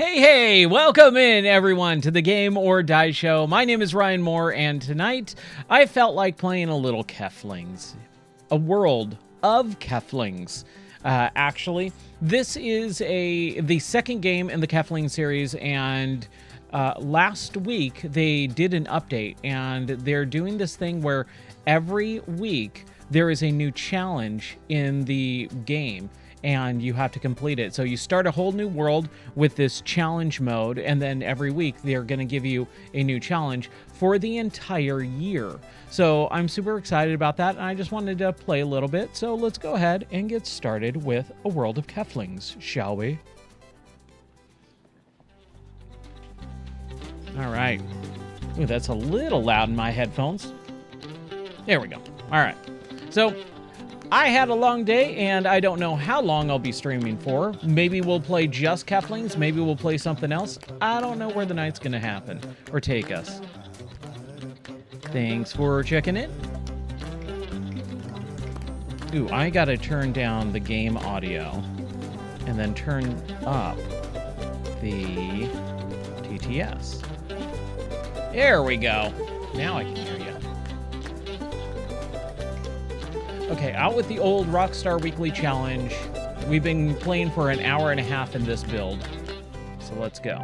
Hey, welcome in everyone to the Game or Die Show. My name is Ryan Moore, and tonight I felt like playing a little Keflings. A world of Keflings. Actually, this is the second game in the Kefling series, and last week they did an update, and they're doing this thing where every week there is a new challenge in the game, and you have to complete it. So you start a whole new world with this challenge mode, and then every week they're going to give you a new challenge for the entire year. So I'm super excited about that, and I just wanted to play a little bit. So let's go ahead and get started with A World of Keflings, shall we? All right. Ooh, that's a little loud in my headphones. There we go. All right. So I had a long day, and I don't know how long I'll be streaming for. Maybe we'll play just Keflings. Maybe we'll play something else. I don't know where the night's going to happen or take us. Thanks for checking in. Ooh, I got to turn down the game audio and then turn up the TTS. There we go. Now I can hear you. Okay, out with the old Rockstar Weekly Challenge. We've been playing for an hour and a half in this build. So let's go.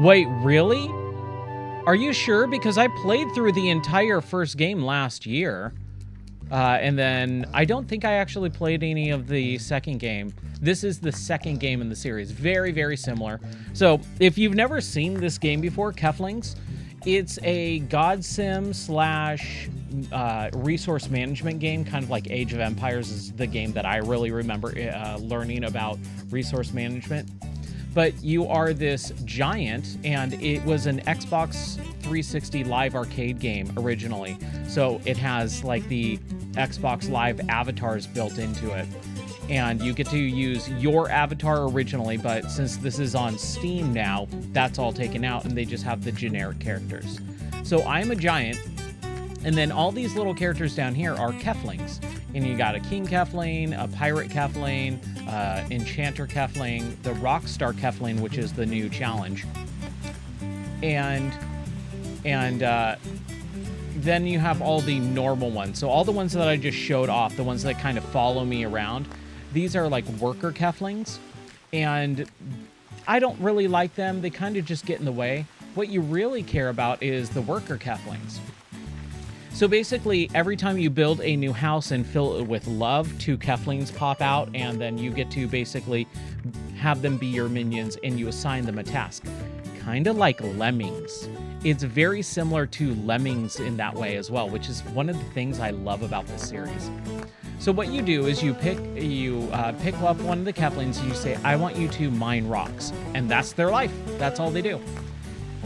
Wait, really? Are you sure? Because I played through the entire first game last year. And then I don't think I actually played any of the second game. This is the second game in the series. Very, very similar. So if you've never seen this game before, Keflings, it's a God Sim slash resource management game, kind of like Age of Empires is the game that I really remember learning about resource management. But you are this giant, and it was an Xbox 360 Live Arcade game originally. So it has like the Xbox Live avatars built into it. And you get to use your avatar originally, but since this is on Steam now, that's all taken out, and they just have the generic characters. So I'm a giant, and then all these little characters down here are Keflings. And you got a King Kefling, a Pirate Kefling, Enchanter Kefling, the Rockstar Kefling, which is the new challenge. And then you have all the normal ones. So all the ones that I just showed off, the ones that kind of follow me around, these are like worker Keflings, and I don't really like them. They kind of just get in the way. What you really care about is the worker Keflings. So basically, every time you build a new house and fill it with love, 2 Keflings pop out, and then you get to basically have them be your minions, and you assign them a task. Kind of like Lemmings. It's very similar to Lemmings in that way as well, which is one of the things I love about this series. So what you do is you pick up one of the Keflings, and you say, I want you to mine rocks. And that's their life. That's all they do.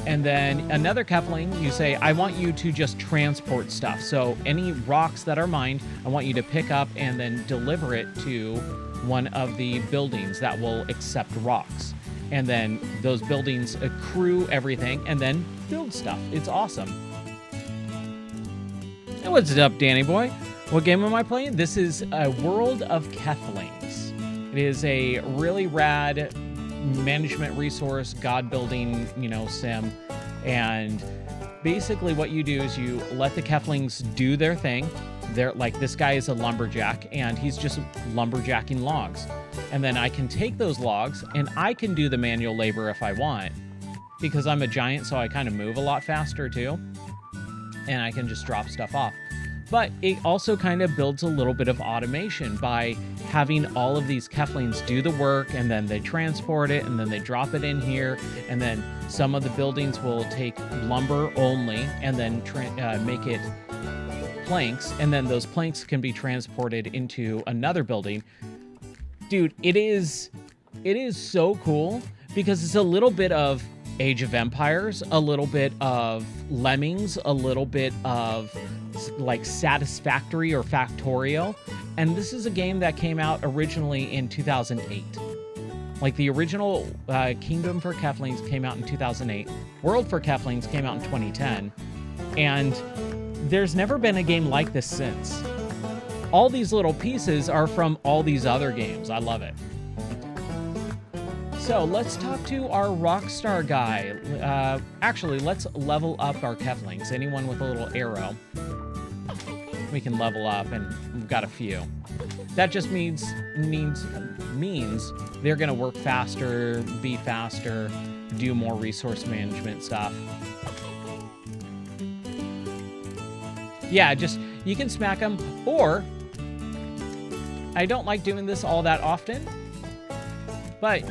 And then another Kefling, you say, I want you to just transport stuff. So any rocks that are mined, I want you to pick up and then deliver it to one of the buildings that will accept rocks. And then those buildings accrue everything and then build stuff. It's awesome. Hey, what's up, Danny boy? What game am I playing? This is A World of Keflings. It is a really rad management resource, god building, sim. And basically what you do is you let the Keflings do their thing. They're like, this guy is a lumberjack, and he's just lumberjacking logs. And then I can take those logs, and I can do the manual labor if I want, because I'm a giant, so I kind of move a lot faster too. And I can just drop stuff off. But it also kind of builds a little bit of automation by having all of these Keflings do the work, and then they transport it, and then they drop it in here, and then some of the buildings will take lumber only and then make it planks, and then those planks can be transported into another building. Dude, it is so cool because it's a little bit of Age of Empires, a little bit of Lemmings, a little bit of like Satisfactory or Factorio. And this is a game that came out originally in 2008. Like the original Kingdom for Keflings came out in 2008. World for Keflings came out in 2010. And there's never been a game like this since. All these little pieces are from all these other games. I love it. So let's talk to our Rockstar guy. Actually, let's level up our Keflings. Anyone with a little arrow, we can level up, and we've got a few. That just means they're gonna work faster, be faster, do more resource management stuff. Yeah, just, you can smack them, or I don't like doing this all that often, but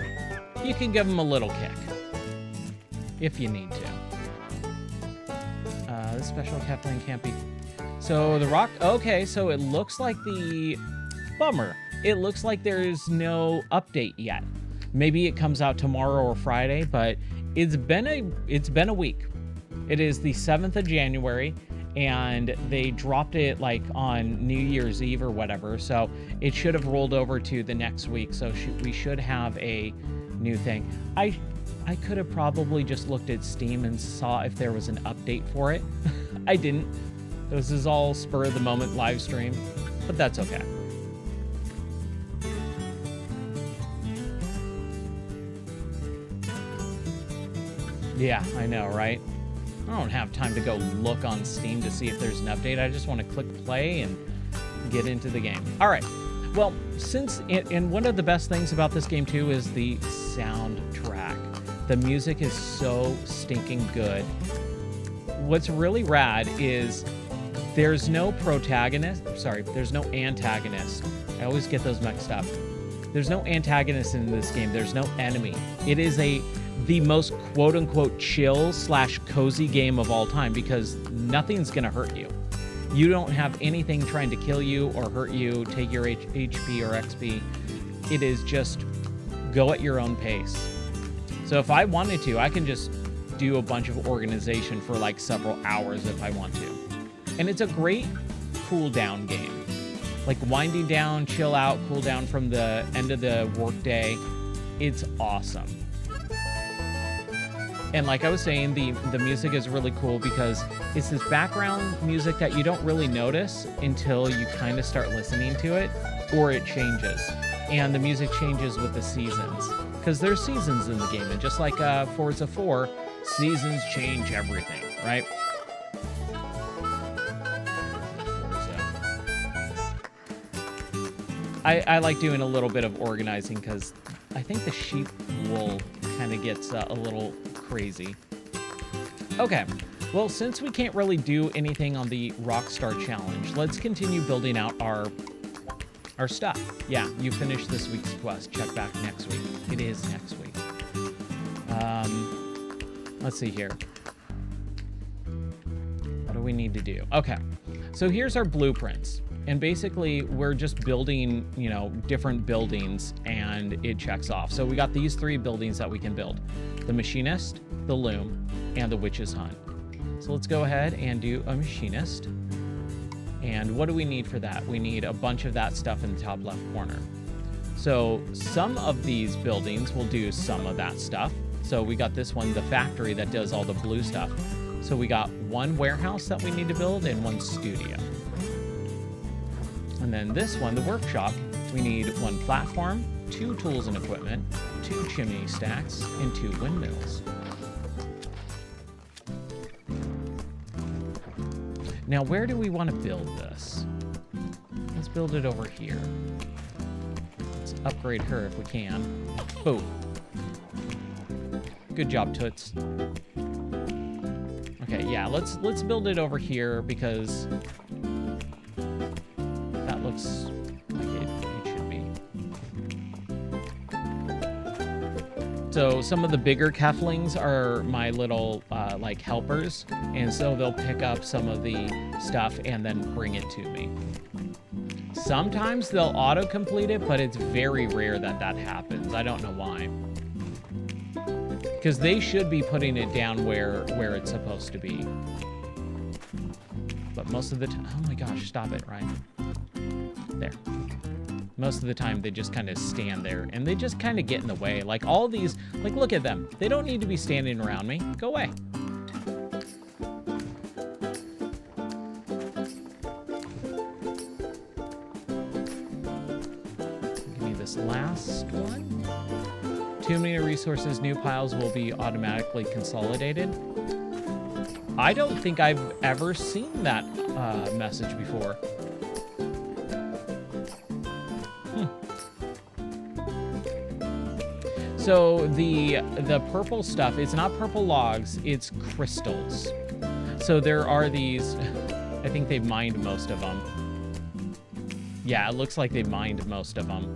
you can give them a little kick if you need to. This special Kefling can't be. So the rock. Okay, so it looks like the bummer. It looks like there's no update yet. Maybe it comes out tomorrow or Friday, but it's been a week. It is the 7th of January. And they dropped it like on New Year's Eve or whatever, so it should have rolled over to the next week. So we should have a new thing. I could have probably just looked at Steam and saw if there was an update for it. I didn't. This is all spur of the moment live stream, but that's okay. Yeah, I know, right? I don't have time to go look on Steam to see if there's an update. I just want to click play and get into the game. All right. Well, and one of the best things about this game too is the soundtrack. The music is so stinking good. What's really rad is there's no protagonist. Sorry, there's no antagonist. I always get those mixed up. There's no antagonist in this game. There's no enemy. It is the most quote-unquote chill/cozy game of all time because nothing's going to hurt you. You don't have anything trying to kill you or hurt you, take your HP or XP. It is just go at your own pace. So if I wanted to, I can just do a bunch of organization for like several hours if I want to. And it's a great cool down game. Like winding down, chill out, cool down from the end of the workday. It's awesome. And like I was saying, the music is really cool because it's this background music that you don't really notice until you kind of start listening to it, or it changes. And the music changes with the seasons, because there's seasons in the game. And just like Forza 4, seasons change everything, right? I like doing a little bit of organizing because I think the sheep wool kind of gets a little crazy. Okay, well, since we can't really do anything on the Rockstar Challenge, let's continue building out our stuff. Yeah, you finished this week's quest. Check back next week. It is next week. Let's see here. What do we need to do? Okay, so here's our blueprints. And basically, we're just building, different buildings, and it checks off. So we got these 3 buildings that we can build. The Machinist, the Loom, and the Witch's Hunt. So let's go ahead and do a Machinist. And what do we need for that? We need a bunch of that stuff in the top left corner. So some of these buildings will do some of that stuff. So we got this one, the factory, that does all the blue stuff. So we got 1 warehouse that we need to build and 1 studio. And then this one, the workshop, we need 1 platform, 2 tools and equipment, 2 chimney stacks, and 2 windmills. Now, where do we want to build this? Let's build it over here. Let's upgrade her if we can. Boom. Good job, Toots. Okay, yeah, let's build it over here because that looks like it should be. So some of the bigger Keflings are my little like helpers, and so they'll pick up some of the stuff and then bring it to me. Sometimes they'll auto-complete it, but it's very rare that that happens. I don't know why. Because they should be putting it down where it's supposed to be. But most of the time... Oh my gosh, stop it, Ryan. There. Most of the time, they just kind of stand there, and they just kind of get in the way. Like, all these... Like, look at them. They don't need to be standing around me. Go away. Give me this last one. 2. Too many resources, new piles will be automatically consolidated. I don't think I've ever seen that message before. So the purple stuff, it's not purple logs, it's crystals. So there are these, I think they've mined most of them. Yeah, it looks like they've mined most of them.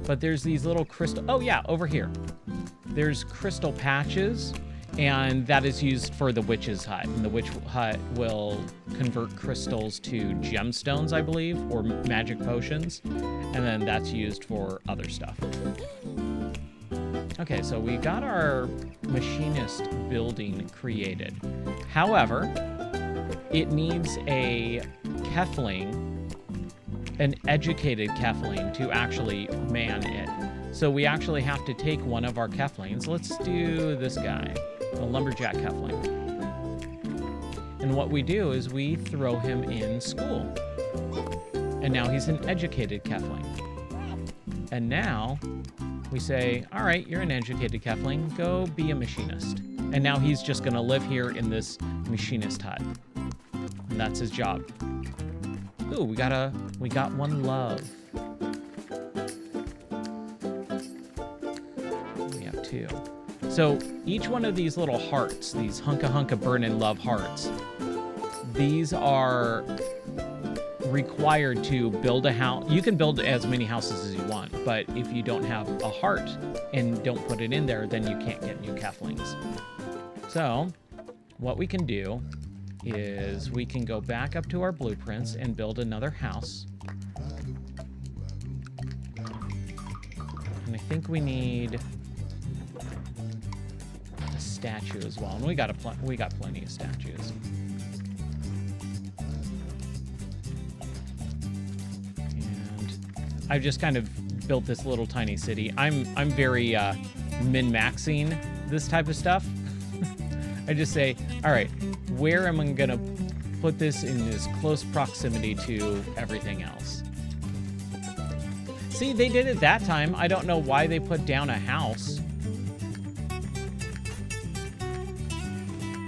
But there's these little crystal, oh yeah, over here. There's crystal patches, and that is used for the witch's hut. And the witch hut will convert crystals to gemstones, I believe, or magic potions. And then that's used for other stuff. Okay, so we got our machinist building created. However, it needs a Kefling, an educated Kefling, to actually man it. So we actually have to take one of our Keflings. Let's do this guy, a lumberjack Kefling. And what we do is we throw him in school. And now he's an educated Kefling. And now we say, all right, you're an educated Kefling, go be a machinist. And now he's just gonna live here in this machinist hut. And that's his job. Ooh, we got one love. We have two. So each one of these little hearts, these hunka burnin' love hearts, these are required to build a house. You can build as many houses as you want, but if you don't have a heart and don't put it in there, then you can't get new Keflings. So what we can do is we can go back up to our blueprints and build another house. And I think we need a statue as well. And we got plenty of statues. And I've just kind of built this little tiny city. I'm very min-maxing this type of stuff. I just say, all right, where am I going to put this in as close proximity to everything else? See, they did it that time. I don't know why they put down a house.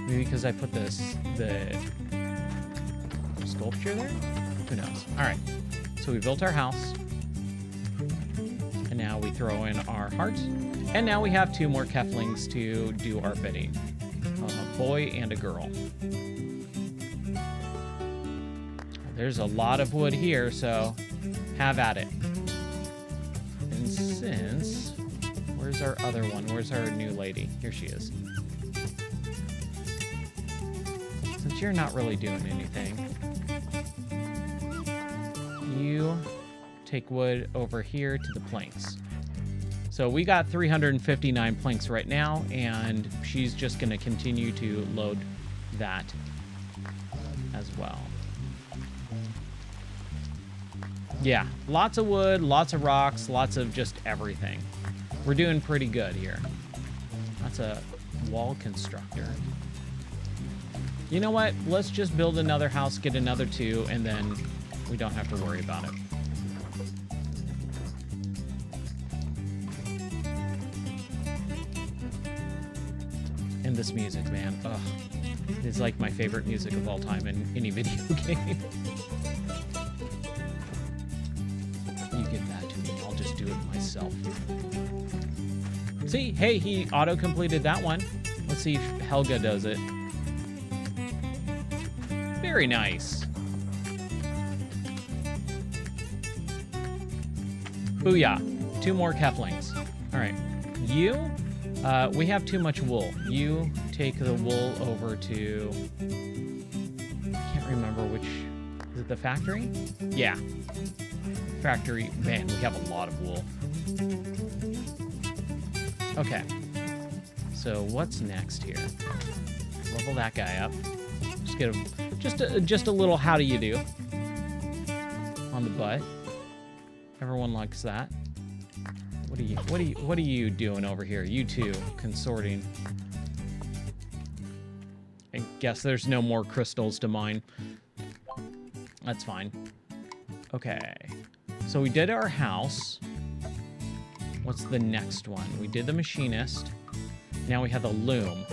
Maybe because I put the sculpture there? Who knows? All right, so we built our house. And now we throw in our heart. And now we have two more Keflings to do our bidding. A boy and a girl. There's a lot of wood here, so have at it. And since... Where's our other one? Where's our new lady? Here she is. Since you're not really doing anything, you take wood over here to the planks. So we got 359 planks right now, and she's just going to continue to load that as well. Yeah, lots of wood, lots of rocks, lots of just everything. We're doing pretty good here. That's a wall constructor. You know what? Let's just build another house, get another two, and then we don't have to worry about it. And this music, man. Ugh. It's like my favorite music of all time in any video game. You give that to me. I'll just do it myself. See? Hey, he auto-completed that one. Let's see if Helga does it. Very nice. Booyah. Two more Keflings. All right. You... we have too much wool. You take the wool over to... I can't remember which... Is it the factory? Yeah. Factory. Man, we have a lot of wool. Okay. So what's next here? Level that guy up. Just get just a little how do you do on the butt. Everyone likes that. What are you doing over here? You two consorting. I guess there's no more crystals to mine. That's fine. Okay. So we did our house. What's the next one? We did the machinist. Now we have the loom.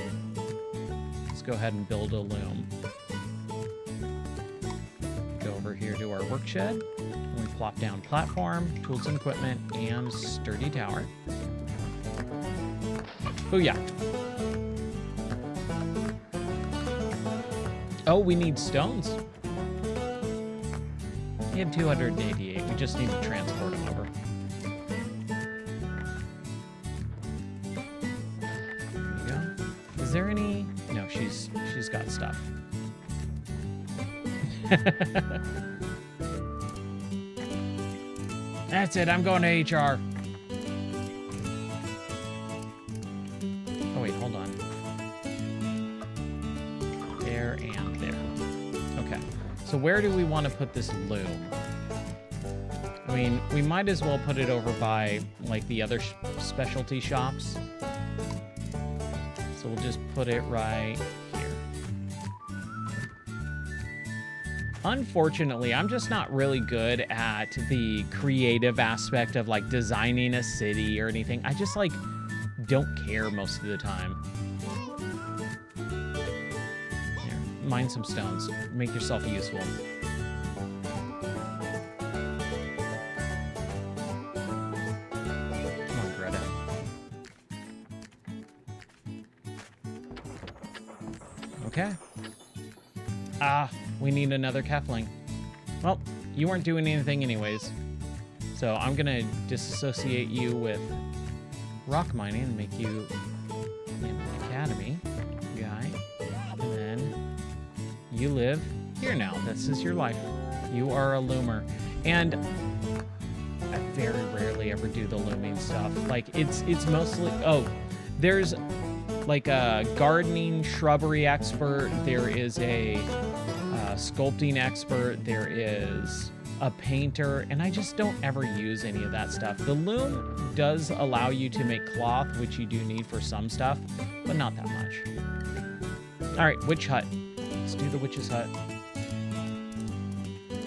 Let's go ahead and build a loom. Go over here to our work shed. And we plop down platform, tools and equipment, and sturdy tower. Booyah. Oh, we need stones. We have 288. We just need to transport them over. There you go. Is there any? No, she's got stuff. That's it. I'm going to HR. Oh wait, hold on. There and there. Okay. So where do we want to put this loom? I mean, we might as well put it over by, like, the other specialty shops. So we'll just put it right here. Unfortunately, I'm just not really good at the creative aspect of, like, designing a city or anything. I just, like, don't care most of the time. Mine some stones. Make yourself useful. Come on, Greta. Okay. We need another Kefling. Well, you weren't doing anything anyways. So I'm gonna disassociate you with rock mining and make you an academy guy. And then you live here now. This is your life. You are a loomer. And I very rarely ever do the looming stuff. Like, it's mostly... Oh, there's like a gardening shrubbery expert. There is a sculpting expert. There is a painter. And I just don't ever use any of that stuff. The loom does allow you to make cloth, which you do need for some stuff, but not that much. All right, witch hut. Let's do the witch's hut. 3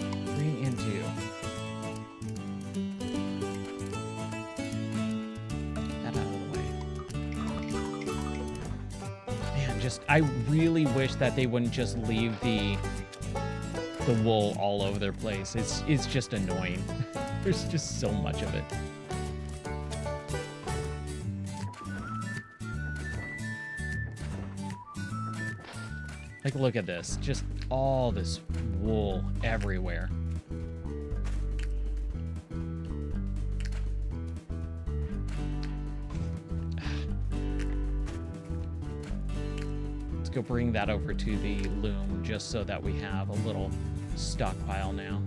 and 2. That out of the way. Man, I really wish that they wouldn't just leave the wool all over their place. It's just annoying. There's just so much of it. Like, look at this. Just all this wool everywhere. Let's go bring that over to the loom just so that we have a little stockpile now.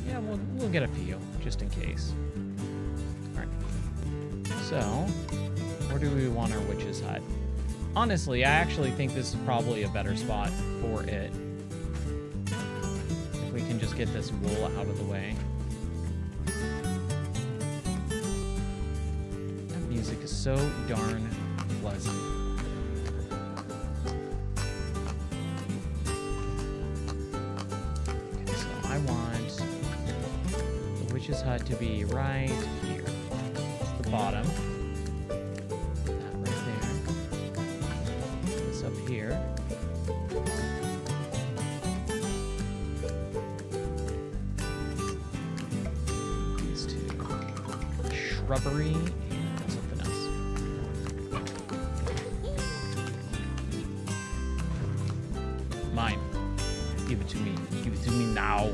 Yeah, we'll get a few just in case. All right. So, where do we want our witch's hut? Honestly, I actually think this is probably a better spot for it. If we can just get this wool out of the way. That music is so darn pleasant. Okay, so I want the witch's hut to be right here. It's the bottom. Up here. These two. Shrubbery and something else. Mine. Give it to me. Give it to me now.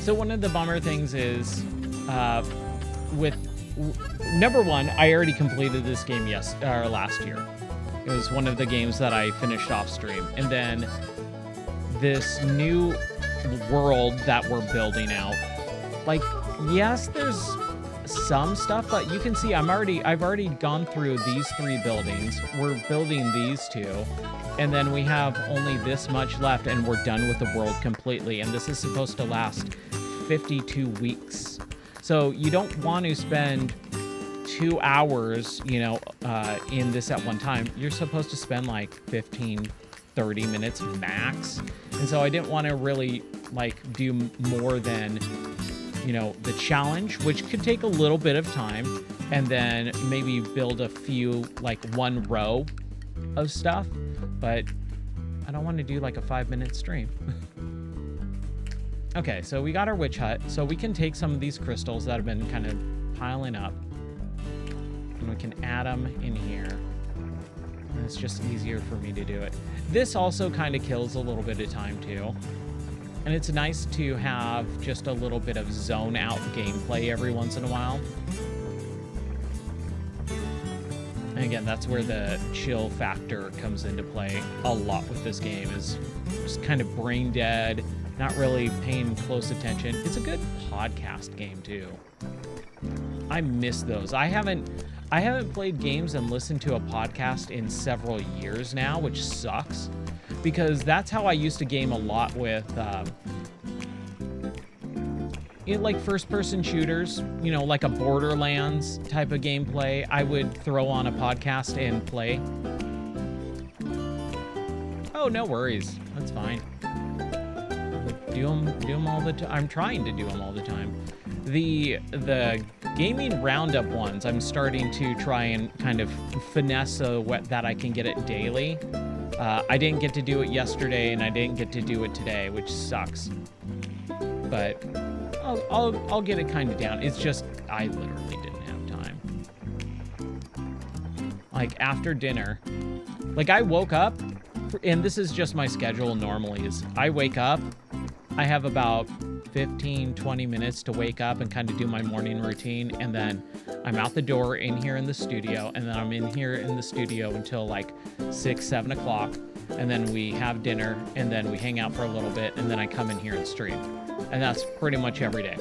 So one of the bummer things is, with number one, I already completed this game last year. It was one of the games that I finished off stream, and then this new world that we're building out. Like, yes, there's some stuff, but you can see I've already gone through these 3 buildings. We're building these 2. And then we have only this much left, and we're done with the world completely. And this is supposed to last 52 weeks. So you don't want to spend 2 hours, in this at one time. You're supposed to spend like 15, 30 minutes max. And so I didn't want to really like do more than, you know, the challenge, which could take a little bit of time, and then maybe build a few, like one row of stuff. But I don't want to do like a 5-minute stream. Okay, so we got our witch hut. So we can take some of these crystals that have been kind of piling up, and we can add them in here. And it's just easier for me to do it. This also kind of kills a little bit of time too. And it's nice to have just a little bit of zone out gameplay every once in a while. And again, that's where the chill factor comes into play a lot with this game, is just kind of brain dead, not really paying close attention. It's a good podcast game too. I miss those. I haven't played games and listened to a podcast in several years now, which sucks, because that's how I used to game a lot with like first-person shooters, you know, like a Borderlands type of gameplay. I would throw on a podcast and play. Oh, no worries. That's fine. Do them all the time. I'm trying to do them all the time. The gaming roundup ones, I'm starting to try and kind of finesse that I can get it daily. I didn't get to do it yesterday, and I didn't get to do it today, which sucks. But I'll get it kind of down. It's just I literally didn't have time. Like after dinner, like I woke up, and this is just my schedule normally, is I wake up, I have about 15-20 minutes to wake up and kind of do my morning routine, and then I'm out the door in here in the studio, and then I'm in here in the studio until like 6-7 o'clock, and then we have dinner, and then we hang out for a little bit, and then I come in here and stream. And that's pretty much every day.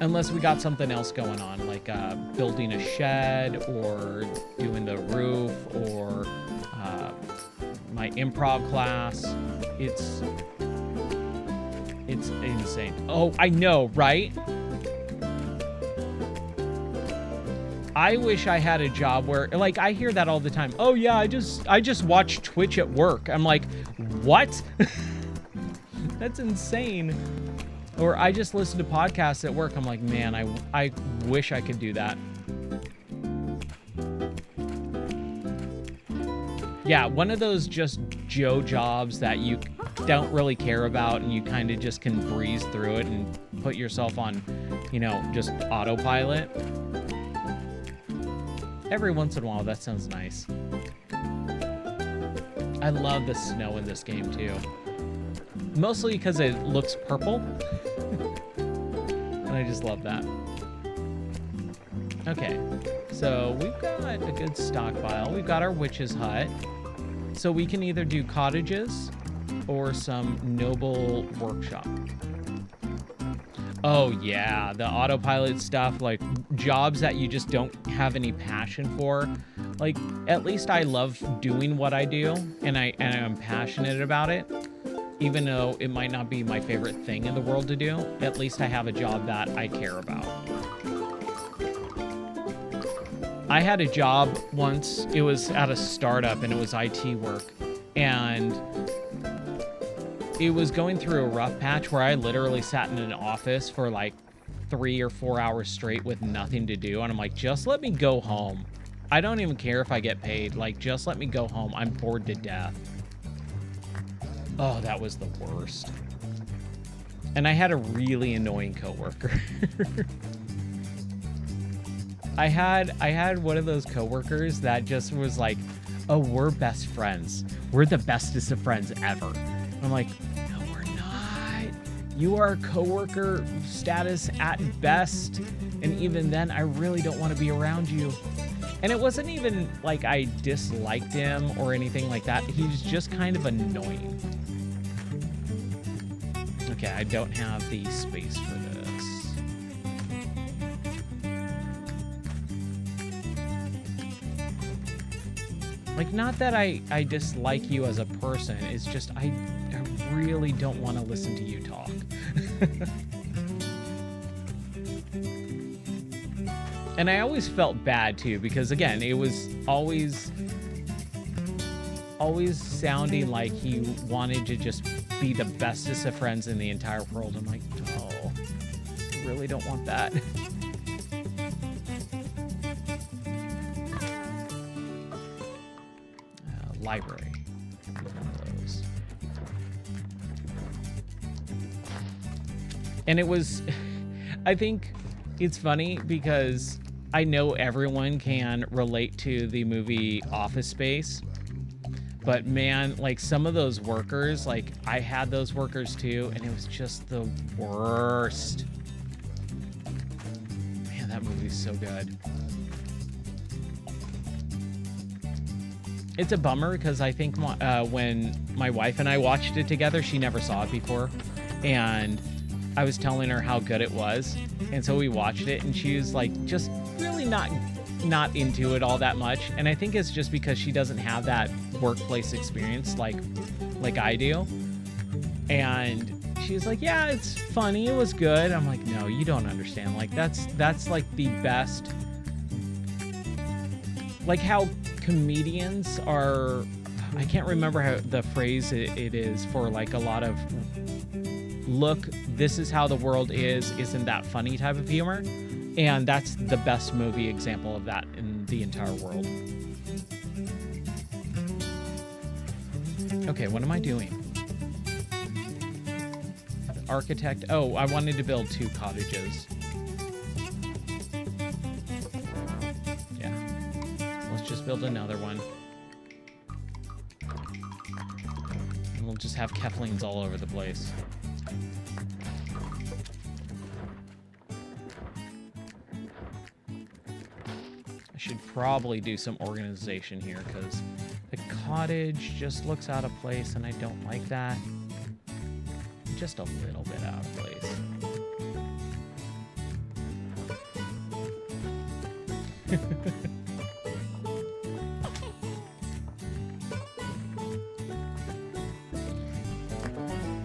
Unless we got something else going on, like building a shed or doing the roof or my improv class. It's insane. Oh, I know, right? I wish I had a job where, like, I hear that all the time. Oh yeah, I just watch Twitch at work. I'm like, what? That's insane. Or I just listen to podcasts at work. I'm like, man, I wish I could do that. Yeah, one of those just Joe jobs that you don't really care about, and you kind of just can breeze through it and put yourself on, you know, just autopilot. Every once in a while, that sounds nice. I love the snow in this game too. Mostly because it looks purple. And I just love that. Okay, so we've got a good stockpile. We've got our witch's hut. So we can either do cottages or some noble workshop. Oh yeah, the autopilot stuff, like jobs that you just don't have any passion for. Like, at least I love doing what I do, and I'm passionate about it. Even though it might not be my favorite thing in the world to do, at least I have a job that I care about. I had a job once. It was at a startup, and it was IT work. And it was going through a rough patch where I literally sat in an office for like 3 or 4 hours straight with nothing to do. And I'm like, just let me go home. I don't even care if I get paid. Like, just let me go home. I'm bored to death. Oh, that was the worst. And I had a really annoying coworker. I had one of those coworkers that just was like, oh, we're best friends. We're the bestest of friends ever. I'm like, no, we're not. You are coworker status at best. And even then, I really don't want to be around you. And it wasn't even like I disliked him or anything like that. He was just kind of annoying. Okay, I don't have the space for this. Like, not that I dislike you as a person. It's just I really don't want to listen to you talk. And I always felt bad, too, because, again, it was always... always sounding like he wanted to just be the bestest of friends in the entire world. I'm like, oh, I really don't want that. Library. One of those. And it was, I think it's funny because I know everyone can relate to the movie Office Space, but man, like some of those workers, like I had those workers too, and it was just the worst. Man, that movie's so good. It's a bummer because I think when my wife and I watched it together, she never saw it before, and I was telling her how good it was, and so we watched it, and she was like just really not into it all that much. And I think it's just because she doesn't have that workplace experience like I do. And she was like, yeah, it's funny, it was good. I'm like, no, you don't understand. Like that's like the best, like how comedians are, I can't remember how the phrase it is for like a lot of, look, this is how the world is, isn't that funny type of humor. And that's the best movie example of that in the entire world. Okay, what am I doing? Architect. Oh, I wanted to build 2 cottages. Yeah. Let's just build another one. And we'll just have Keflings all over the place. I should probably do some organization here because the cottage just looks out of place and I don't like that. Just a little bit out of place.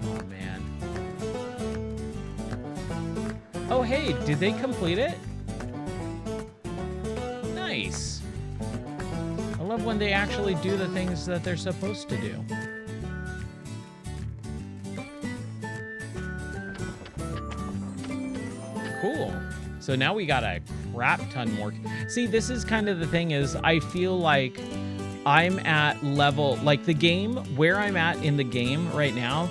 Oh man. Oh hey, did they complete it? Nice. I love when they actually do the things that they're supposed to do. Cool. So now we got a crap ton more. See, this is kind of the thing is I feel like I'm at level, like the game, where I'm at in the game right now,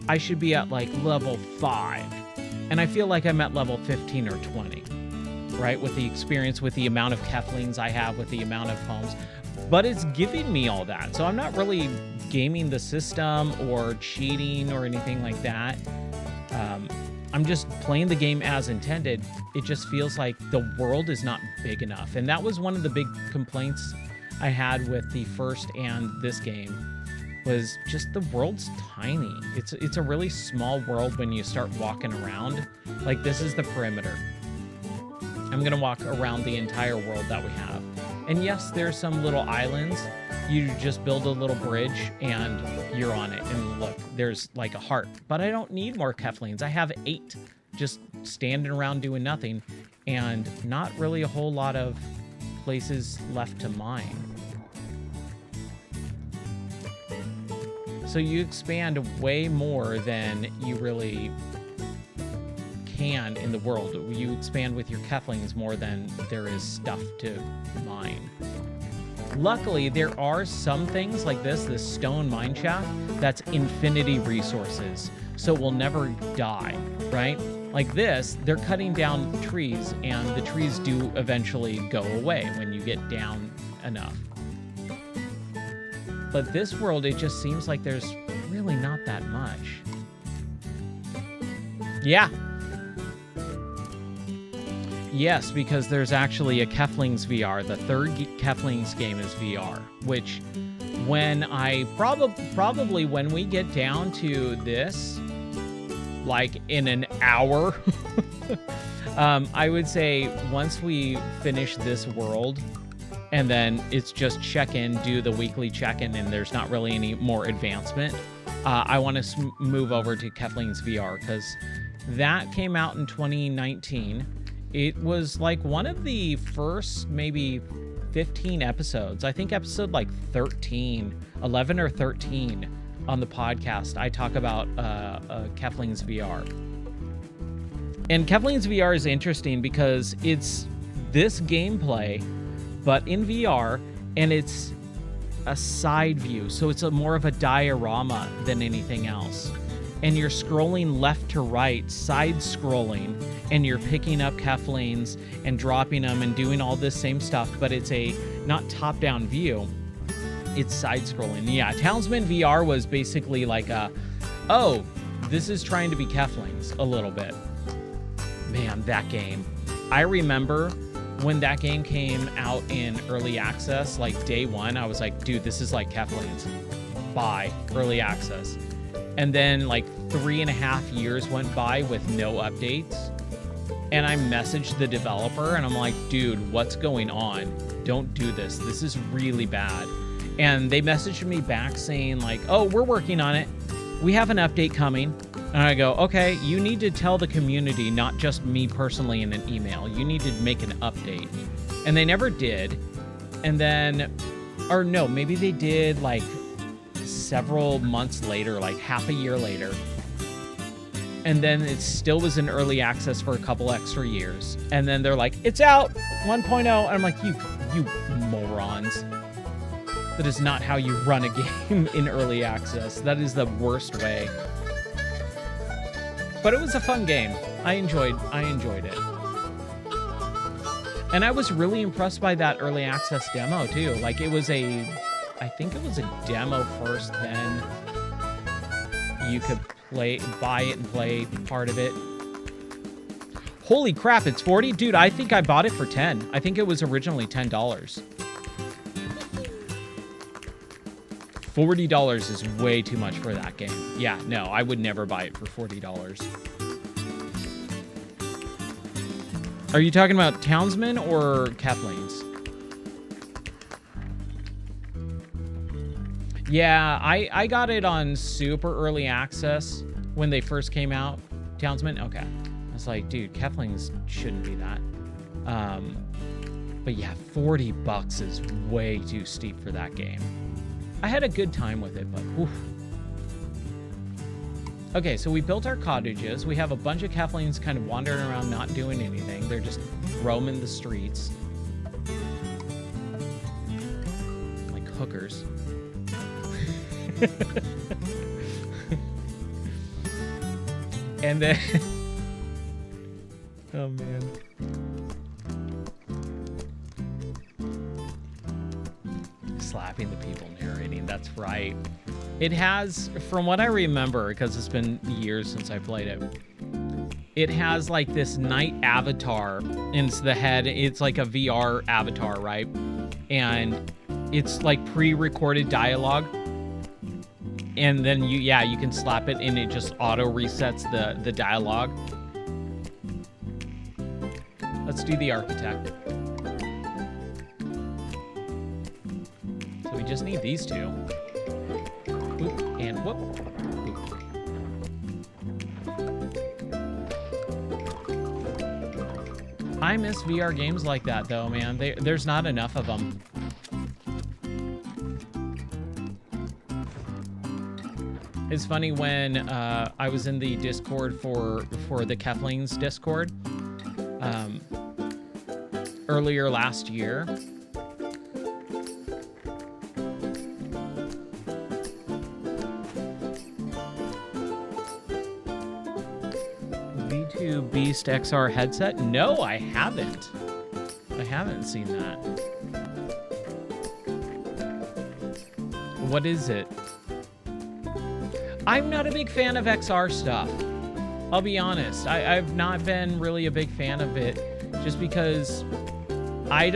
I should be at like level 5. And I feel like I'm at level 15 or 20. Right, with the experience, with the amount of Keflings I have, with the amount of homes, but it's giving me all that. So I'm not really gaming the system or cheating or anything like that. I'm just playing the game as intended. It just feels like the world is not big enough. And that was one of the big complaints I had with the first and this game, was just the world's tiny. It's a really small world when you start walking around. Like this is the perimeter. I'm gonna walk around the entire world that we have. And yes, there's some little islands. You just build a little bridge and you're on it. And look, there's like a heart. But I don't need more Keflings. I have 8 just standing around doing nothing and not really a whole lot of places left to mine. So you expand way more than you really can in the world. You expand with your Keflings more than there is stuff to mine. Luckily, there are some things like this stone mine shaft, that's infinity resources, so it will never die, right? Like this, they're cutting down trees, and the trees do eventually go away when you get down enough. But this world, it just seems like there's really not that much. Yeah. Yes, because there's actually a Keflings VR. The third Keflings game is VR, which when I probably when we get down to this, like in an hour, I would say once we finish this world, and then it's just check-in, do the weekly check-in, and there's not really any more advancement, I want to move over to Keflings VR, because that came out in 2019. It was like one of the first maybe 15 episodes. I think episode like 11 or 13 on the podcast, I talk about Keflings VR. And Keflings VR is interesting because it's this gameplay, but in VR, and it's a side view. So it's more of a diorama than anything else. And you're scrolling left to right, side scrolling, and you're picking up Keflings and dropping them and doing all this same stuff, but it's a not top-down view, it's side scrolling. Yeah, Townsman VR was basically like this is trying to be Keflings a little bit. Man, that game. I remember when that game came out in early access, like day one, I was like, dude, this is like Keflings. Buy early access. And then like 3.5 years went by with no updates. And I messaged the developer and I'm like, dude, what's going on? Don't do this. This is really bad. And they messaged me back saying like, oh, we're working on it. We have an update coming. And I go, okay, you need to tell the community, not just me personally in an email. You need to make an update. And they never did. And then, or no, maybe they did like several months later, like half a year later. And then it still was in early access for a couple extra years. And then they're like, it's out 1.0. And I'm like, you morons. That is not how you run a game in early access. That is the worst way. But it was a fun game. I enjoyed it. And I was really impressed by that early access demo too. Like I think it was a demo first, then you could buy it and play part of it. Holy crap, it's 40? Dude, I think I bought it for 10. I think it was originally $10. $40 is way too much for that game. Yeah, no, I would never buy it for $40. Are you talking about Townsman or Keflings? Yeah, I got it on super early access when they first came out. Townsman? Okay. I was like, dude, Keflings shouldn't be that. But yeah, $40 is way too steep for that game. I had a good time with it, but oof. Okay, so we built our cottages. We have a bunch of Keflings kind of wandering around not doing anything. They're just roaming the streets. Like hookers. And then... oh, man. Slapping the people narrating, that's right. It has, from what I remember, because it's been years since I played it, it has like this night avatar in the head. It's like a VR avatar, right? And it's like pre-recorded dialogue. And then you can slap it and it just auto resets the dialogue. Let's do the architect. So we just need these two. Whoop and whoop. Whoop. I miss VR games like that though, man. There's not enough of them. It's funny when I was in the Discord for the Keflings Discord earlier last year. V2 Beast XR headset? No, I haven't. I haven't seen that. What is it? I'm not a big fan of XR stuff. I'll be honest. I've not been really a big fan of it just because I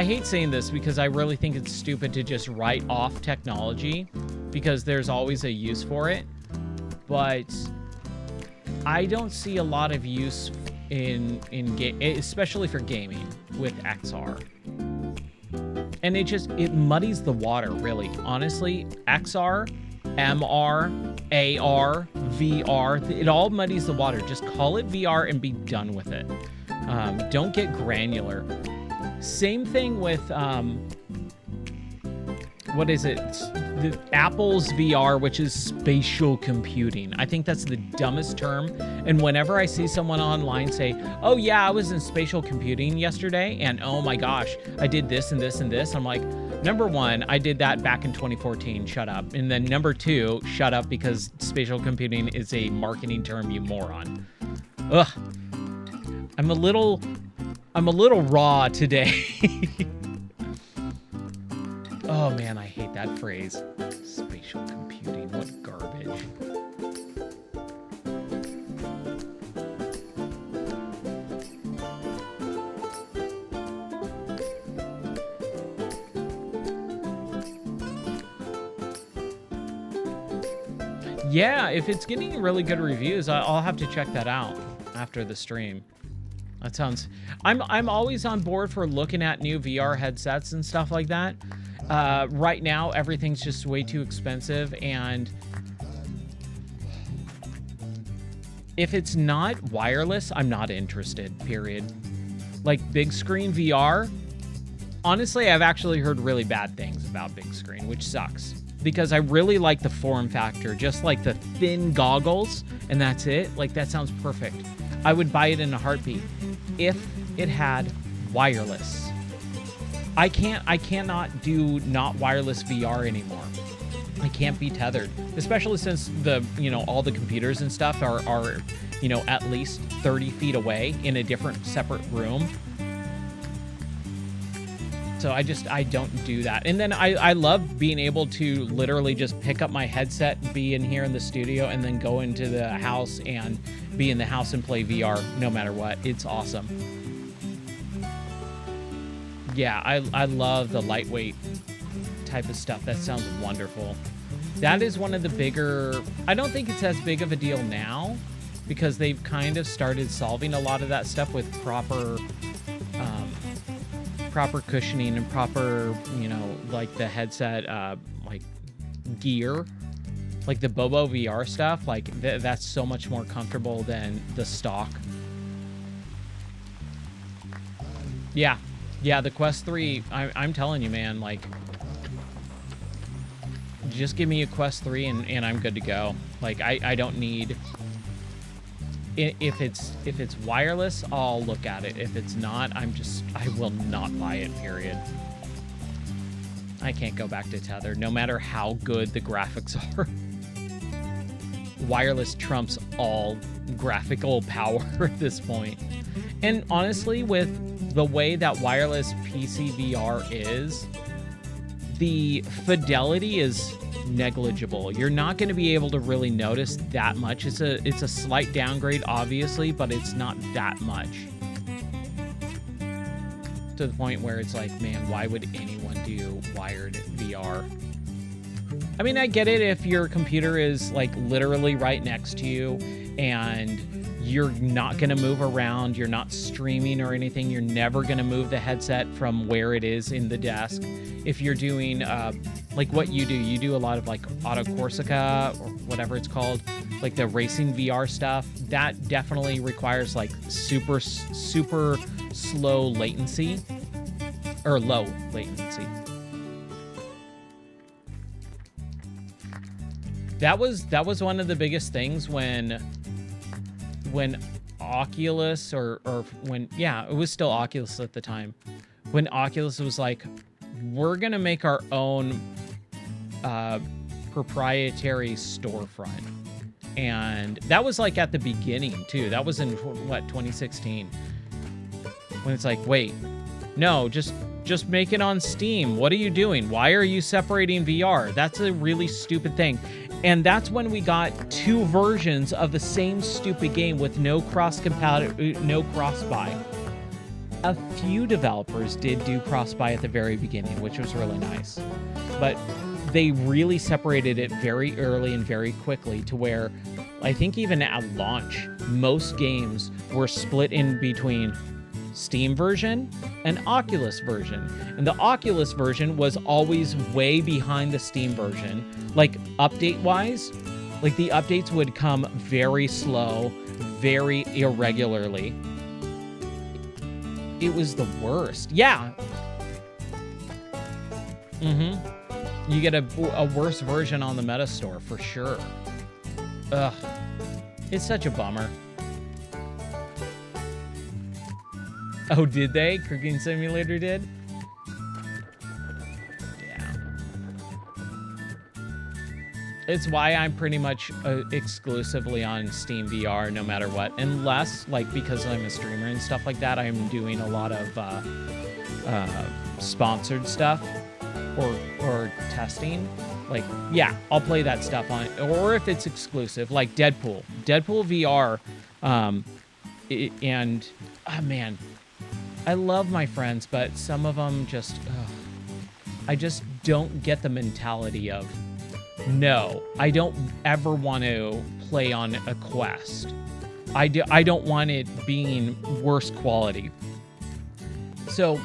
hate saying this because I really think it's stupid to just write off technology because there's always a use for it. But I don't see a lot of use in especially for gaming with XR. And it muddies the water, really. Honestly, XR, MR, AR, VR, it all muddies the water. Just call it VR and be done with it. Don't get granular. Same thing with what is it? The Apple's VR, which is spatial computing. I think that's the dumbest term. And whenever I see someone online say, "Oh yeah, I was in spatial computing yesterday, and oh my gosh, I did this and this and this," I'm like, number one, I did that back in 2014. Shut up. And then number two, shut up, because spatial computing is a marketing term, you moron. Ugh. I'm a little raw today. Oh man, I hate that phrase. Spatial computing, what garbage. Yeah, if it's getting really good reviews, I'll have to check that out after the stream. That sounds... I'm always on board for looking at new VR headsets and stuff like that. Right now, everything's just way too expensive, and if it's not wireless, I'm not interested, period. Like big screen VR, honestly, I've actually heard really bad things about big screen, which sucks, because I really like the form factor, just like the thin goggles, and that's it. Like, that sounds perfect. I would buy it in a heartbeat if it had wireless. I cannot do not wireless VR anymore. I can't be tethered, especially since all the computers and stuff are at least 30 feet away in a different separate room. So I don't do that. And then I love being able to literally just pick up my headset, be in here in the studio, and then go into the house and be in the house and play VR no matter what. It's awesome. Yeah, I love the lightweight type of stuff. That sounds wonderful. That is one of the bigger... I don't think it's as big of a deal now, because they've kind of started solving a lot of that stuff with proper cushioning and proper, like the headset, like gear. Like the Bobo VR stuff, like that's so much more comfortable than the stock. Yeah, the Quest 3, I'm telling you, man, like, just give me a Quest 3 and I'm good to go. Like, I don't need... If it's wireless, I'll look at it. If it's not, I will not buy it, period. I can't go back to tether, no matter how good the graphics are. Wireless trumps all graphical power at this point. And honestly, with the way that wireless PC VR is, the fidelity is negligible. You're not going to be able to really notice that much. It's a slight downgrade, obviously, but it's not that much. To the point where it's like, man, why would anyone do wired VR? I mean, I get it if your computer is like literally right next to you and you're not going to move around, you're not streaming or anything, you're never going to move the headset from where it is in the desk. If you're doing like what you do a lot of like Auto Corsica or whatever it's called, like the racing VR stuff, that definitely requires like super slow latency or low latency. That was one of the biggest things when Oculus or when, yeah, it was still Oculus at the time, when Oculus was like, we're gonna make our own proprietary storefront. And that was like at the beginning too. That was in what, 2016, when it's like, wait, no, just make it on Steam. What are you doing? Why are you separating VR? That's a really stupid thing. And that's when we got two versions of the same stupid game with no cross-buy. A few developers did do cross-buy at the very beginning, which was really nice. But they really separated it very early and very quickly, to where I think even at launch, most games were split in between Steam version and Oculus version. And the Oculus version was always way behind the Steam version. Like, update-wise, like the updates would come very slow, very irregularly. It was the worst. Yeah. You get a worse version on the Meta Store for sure. Ugh. It's such a bummer. Oh, did they? Cooking Simulator did? Yeah. It's why I'm pretty much exclusively on Steam VR no matter what. Unless, like, because I'm a streamer and stuff like that, I'm doing a lot of sponsored stuff or testing. Like, yeah, I'll play that stuff on it. Or if it's exclusive, like Deadpool VR. And, oh man, I love my friends, but some of them just, I just don't get the mentality of, no, I don't ever want to play on a Quest. I don't want it being worse quality. So,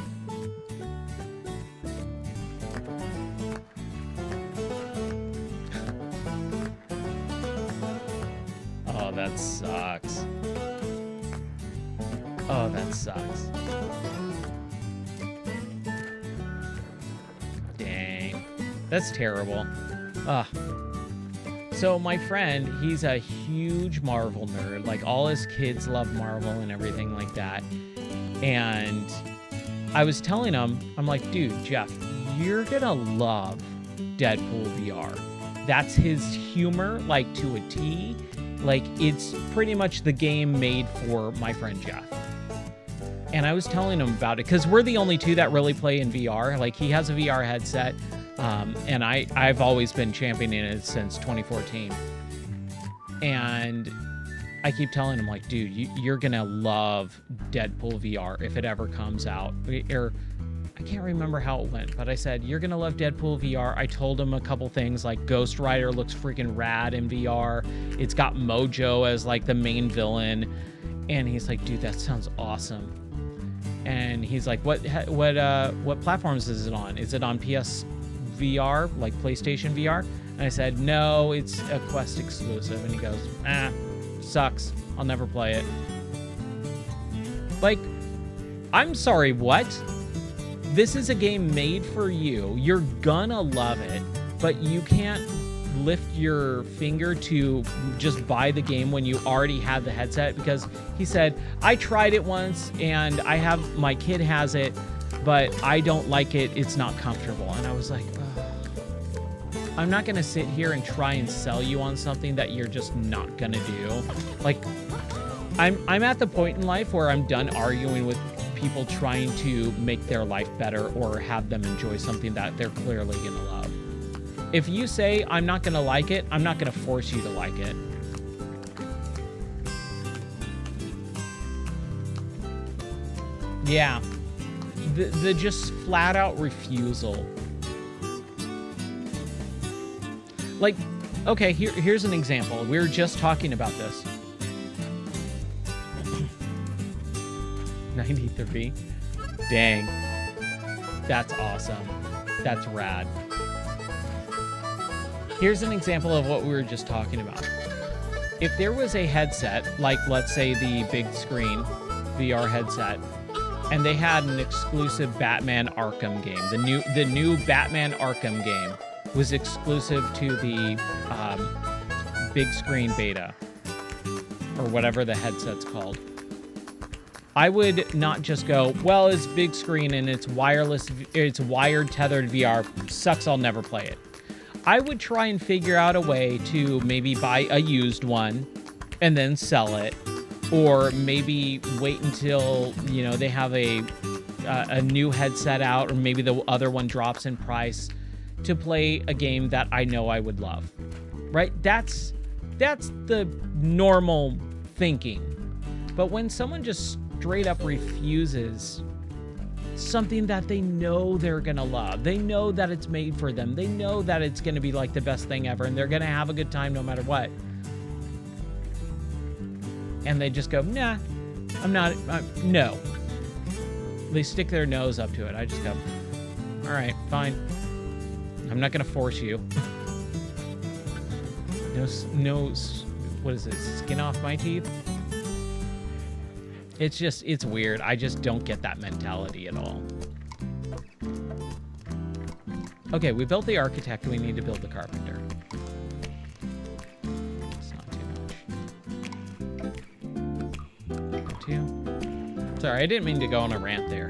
oh, that sucks. Oh, that sucks. Dang. That's terrible. Ugh. So my friend, he's a huge Marvel nerd. Like, all his kids love Marvel and everything like that. And I was telling him, I'm like, dude, Jeff, you're gonna love Deadpool VR. That's his humor, like, to a T. Like, it's pretty much the game made for my friend Jeff. And I was telling him about it because we're the only two that really play in VR. Like, he has a VR headset, and I've always been championing it since 2014. And I keep telling him, like, dude, you're gonna love Deadpool VR if it ever comes out. Or I can't remember how it went, but I said, you're gonna love Deadpool VR. I told him a couple things, like Ghost Rider looks freaking rad in VR. It's got Mojo as, like, the main villain. And he's like, dude, that sounds awesome. And he's like, what platforms is it on? Is it on PS VR, like PlayStation VR? And I said, no, it's a Quest exclusive. And he goes, sucks. I'll never play it. Like, I'm sorry, what? This is a game made for you. You're gonna love it, but you can't lift your finger to just buy the game when you already have the headset. Because he said, I tried it once and my kid has it, but I don't like it. It's not comfortable. And I was like, I'm not gonna sit here and try and sell you on something that you're just not gonna do. Like, I'm at the point in life where I'm done arguing with people trying to make their life better or have them enjoy something that they're clearly gonna love. If you say, I'm not going to like it, I'm not going to force you to like it. Yeah. The just flat out refusal. Like, okay, here's an example. We were just talking about this. 93. Dang. That's awesome. That's rad. Here's an example of what we were just talking about. If there was a headset, like let's say the big screen VR headset, and they had an exclusive Batman Arkham game, the new Batman Arkham game was exclusive to the big screen beta, or whatever the headset's called. I would not just go, well, it's big screen and it's wireless, it's wired tethered VR, sucks, I'll never play it. I would try and figure out a way to maybe buy a used one and then sell it, or maybe wait until, you know, they have a new headset out, or maybe the other one drops in price to play a game that I know I would love. Right? That's the normal thinking. But when someone just straight up refuses something that they know they're gonna love, they know that it's made for them, they know that it's gonna be like the best thing ever and they're gonna have a good time no matter what, and they just go, nah, I'm not, no. They stick their nose up to it. I just go, all right, fine, I'm not gonna force you. No, what is it, skin off my teeth? It's weird. I just don't get that mentality at all. Okay, we built the architect. We need to build the carpenter. It's not too much. Two. Sorry, I didn't mean to go on a rant there.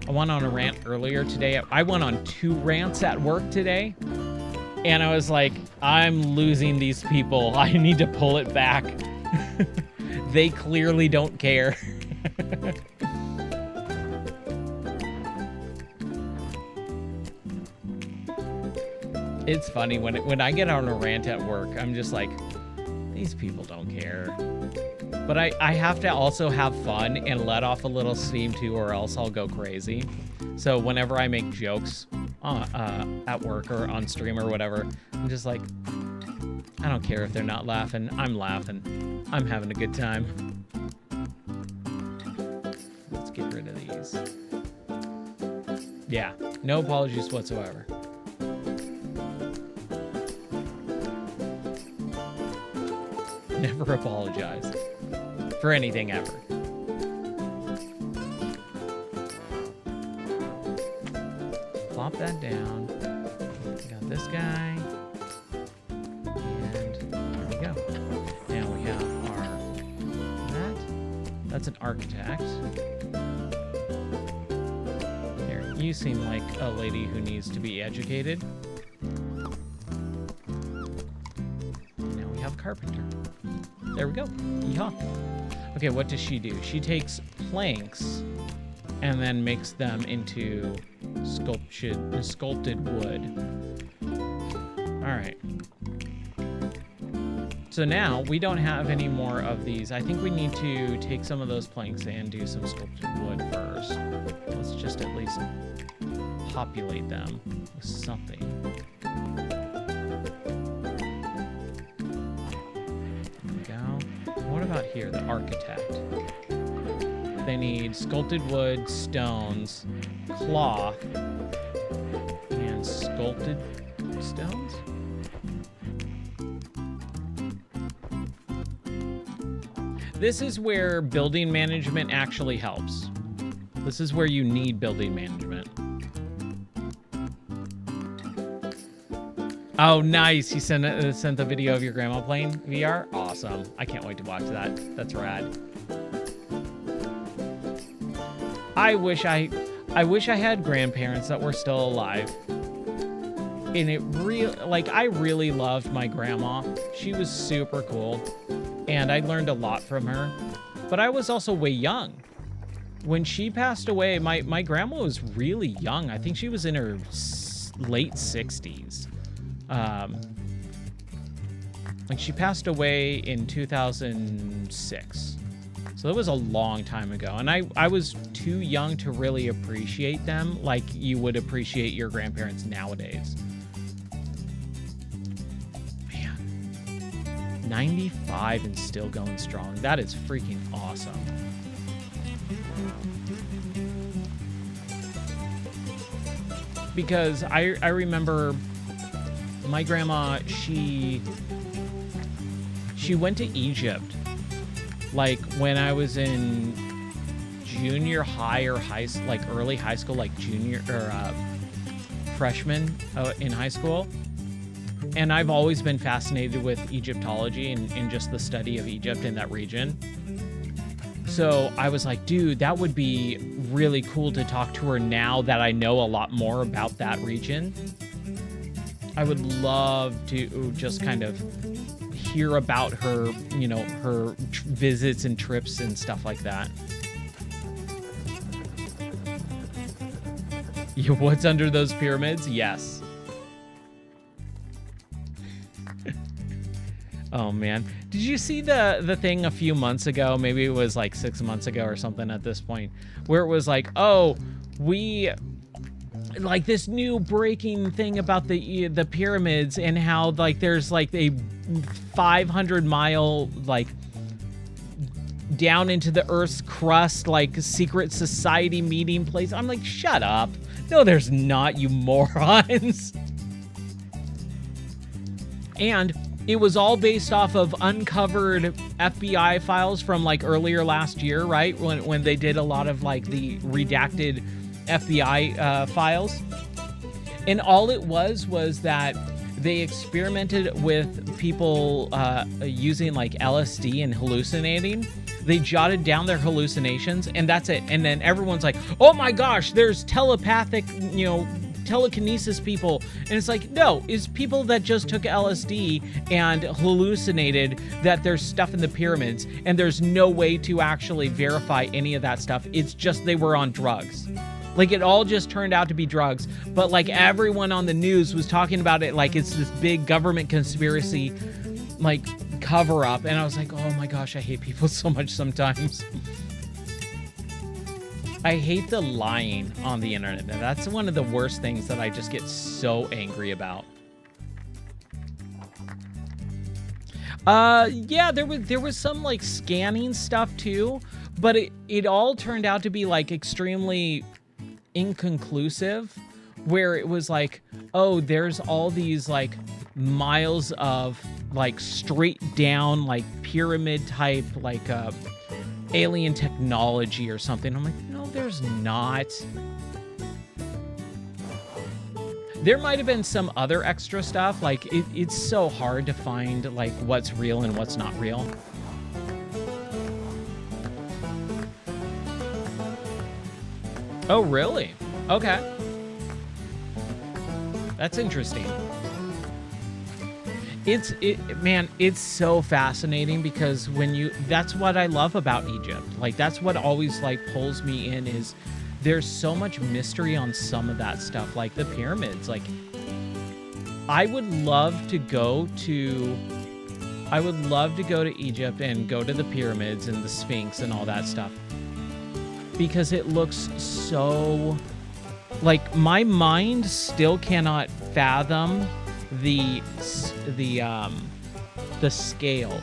I went on a rant earlier today. I went on 2 rants at work today. And I was like, I'm losing these people. I need to pull it back. They clearly don't care. It's funny when I get on a rant at work, I'm just like, these people don't care. But I have to also have fun and let off a little steam too, or else I'll go crazy. So whenever I make jokes at work or on stream or whatever, I'm just like, I don't care if they're not laughing. I'm laughing. I'm having a good time. Let's get rid of these. Yeah, no apologies whatsoever. Never apologize for anything ever. Plop that down. We got this guy. And there we go. Now we have our that's an architect. There, you seem like a lady who needs to be educated. Now we have carpenter. There we go. Yeehaw. Okay, what does she do? She takes planks and then makes them into sculpted wood. All right. So now we don't have any more of these. I think we need to take some of those planks and do some sculpted wood first. Let's just at least populate them with something. What about here, the architect? They need sculpted wood, stones, cloth, and sculpted stones? This is where building management actually helps. This is where you need building management. Oh, nice. You sent the video of your grandma playing VR? Awesome. I can't wait to watch that. That's rad. I wish I had grandparents that were still alive. And I really loved my grandma. She was super cool. And I learned a lot from her. But I was also way young. When she passed away, my grandma was really young. I think she was in her late 60s. Like she passed away in 2006. So it was a long time ago. And I was too young to really appreciate them like you would appreciate your grandparents nowadays. Man, 95 and still going strong. That is freaking awesome. Because I remember my grandma, she went to Egypt, like when I was in junior high or early high school, like junior or freshman in high school. And I've always been fascinated with Egyptology and just the study of Egypt in that region. So I was like, dude, that would be really cool to talk to her now that I know a lot more about that region. I would love to just kind of hear about her, you know, her visits and trips and stuff like that. What's under those pyramids? Yes. Oh man, did you see the thing a few months ago? Maybe it was like 6 months ago or something at this point, where it was like, oh, we like this new breaking thing about the pyramids and how like there's like a 500-mile like down into the Earth's crust like secret society meeting place. I'm like, shut up. No, there's not, you morons. And It was all based off of uncovered FBI files from like earlier last year, right? When they did a lot of like the redacted FBI files. And all it was that they experimented with people using like LSD and hallucinating. They jotted down their hallucinations, and that's it. And then everyone's like, oh my gosh, there's telepathic, telekinesis people. And it's like, no, it's people that just took LSD and hallucinated that there's stuff in the pyramids, and there's no way to actually verify any of that stuff. It's just they were on drugs. Like, it all just turned out to be drugs, but like everyone on the news was talking about it like it's this big government conspiracy, like cover up. And I was like, oh my gosh, I hate people so much sometimes. I hate the lying on the internet. That's one of the worst things that I just get so angry about. Yeah, there was some like scanning stuff too, but it all turned out to be like extremely inconclusive, where it was like, oh, there's all these like miles of like straight down like pyramid type like alien technology or something. I'm like, no, there's not. There might have been some other extra stuff. Like it's so hard to find like what's real and what's not real. Oh, really? Okay. That's interesting. Man, it's so fascinating because that's what I love about Egypt. Like, that's what always like pulls me in, is there's so much mystery on some of that stuff, like the pyramids. Like, I would love to go to Egypt and go to the pyramids and the Sphinx and all that stuff, because it looks so, like, my mind still cannot fathom the scale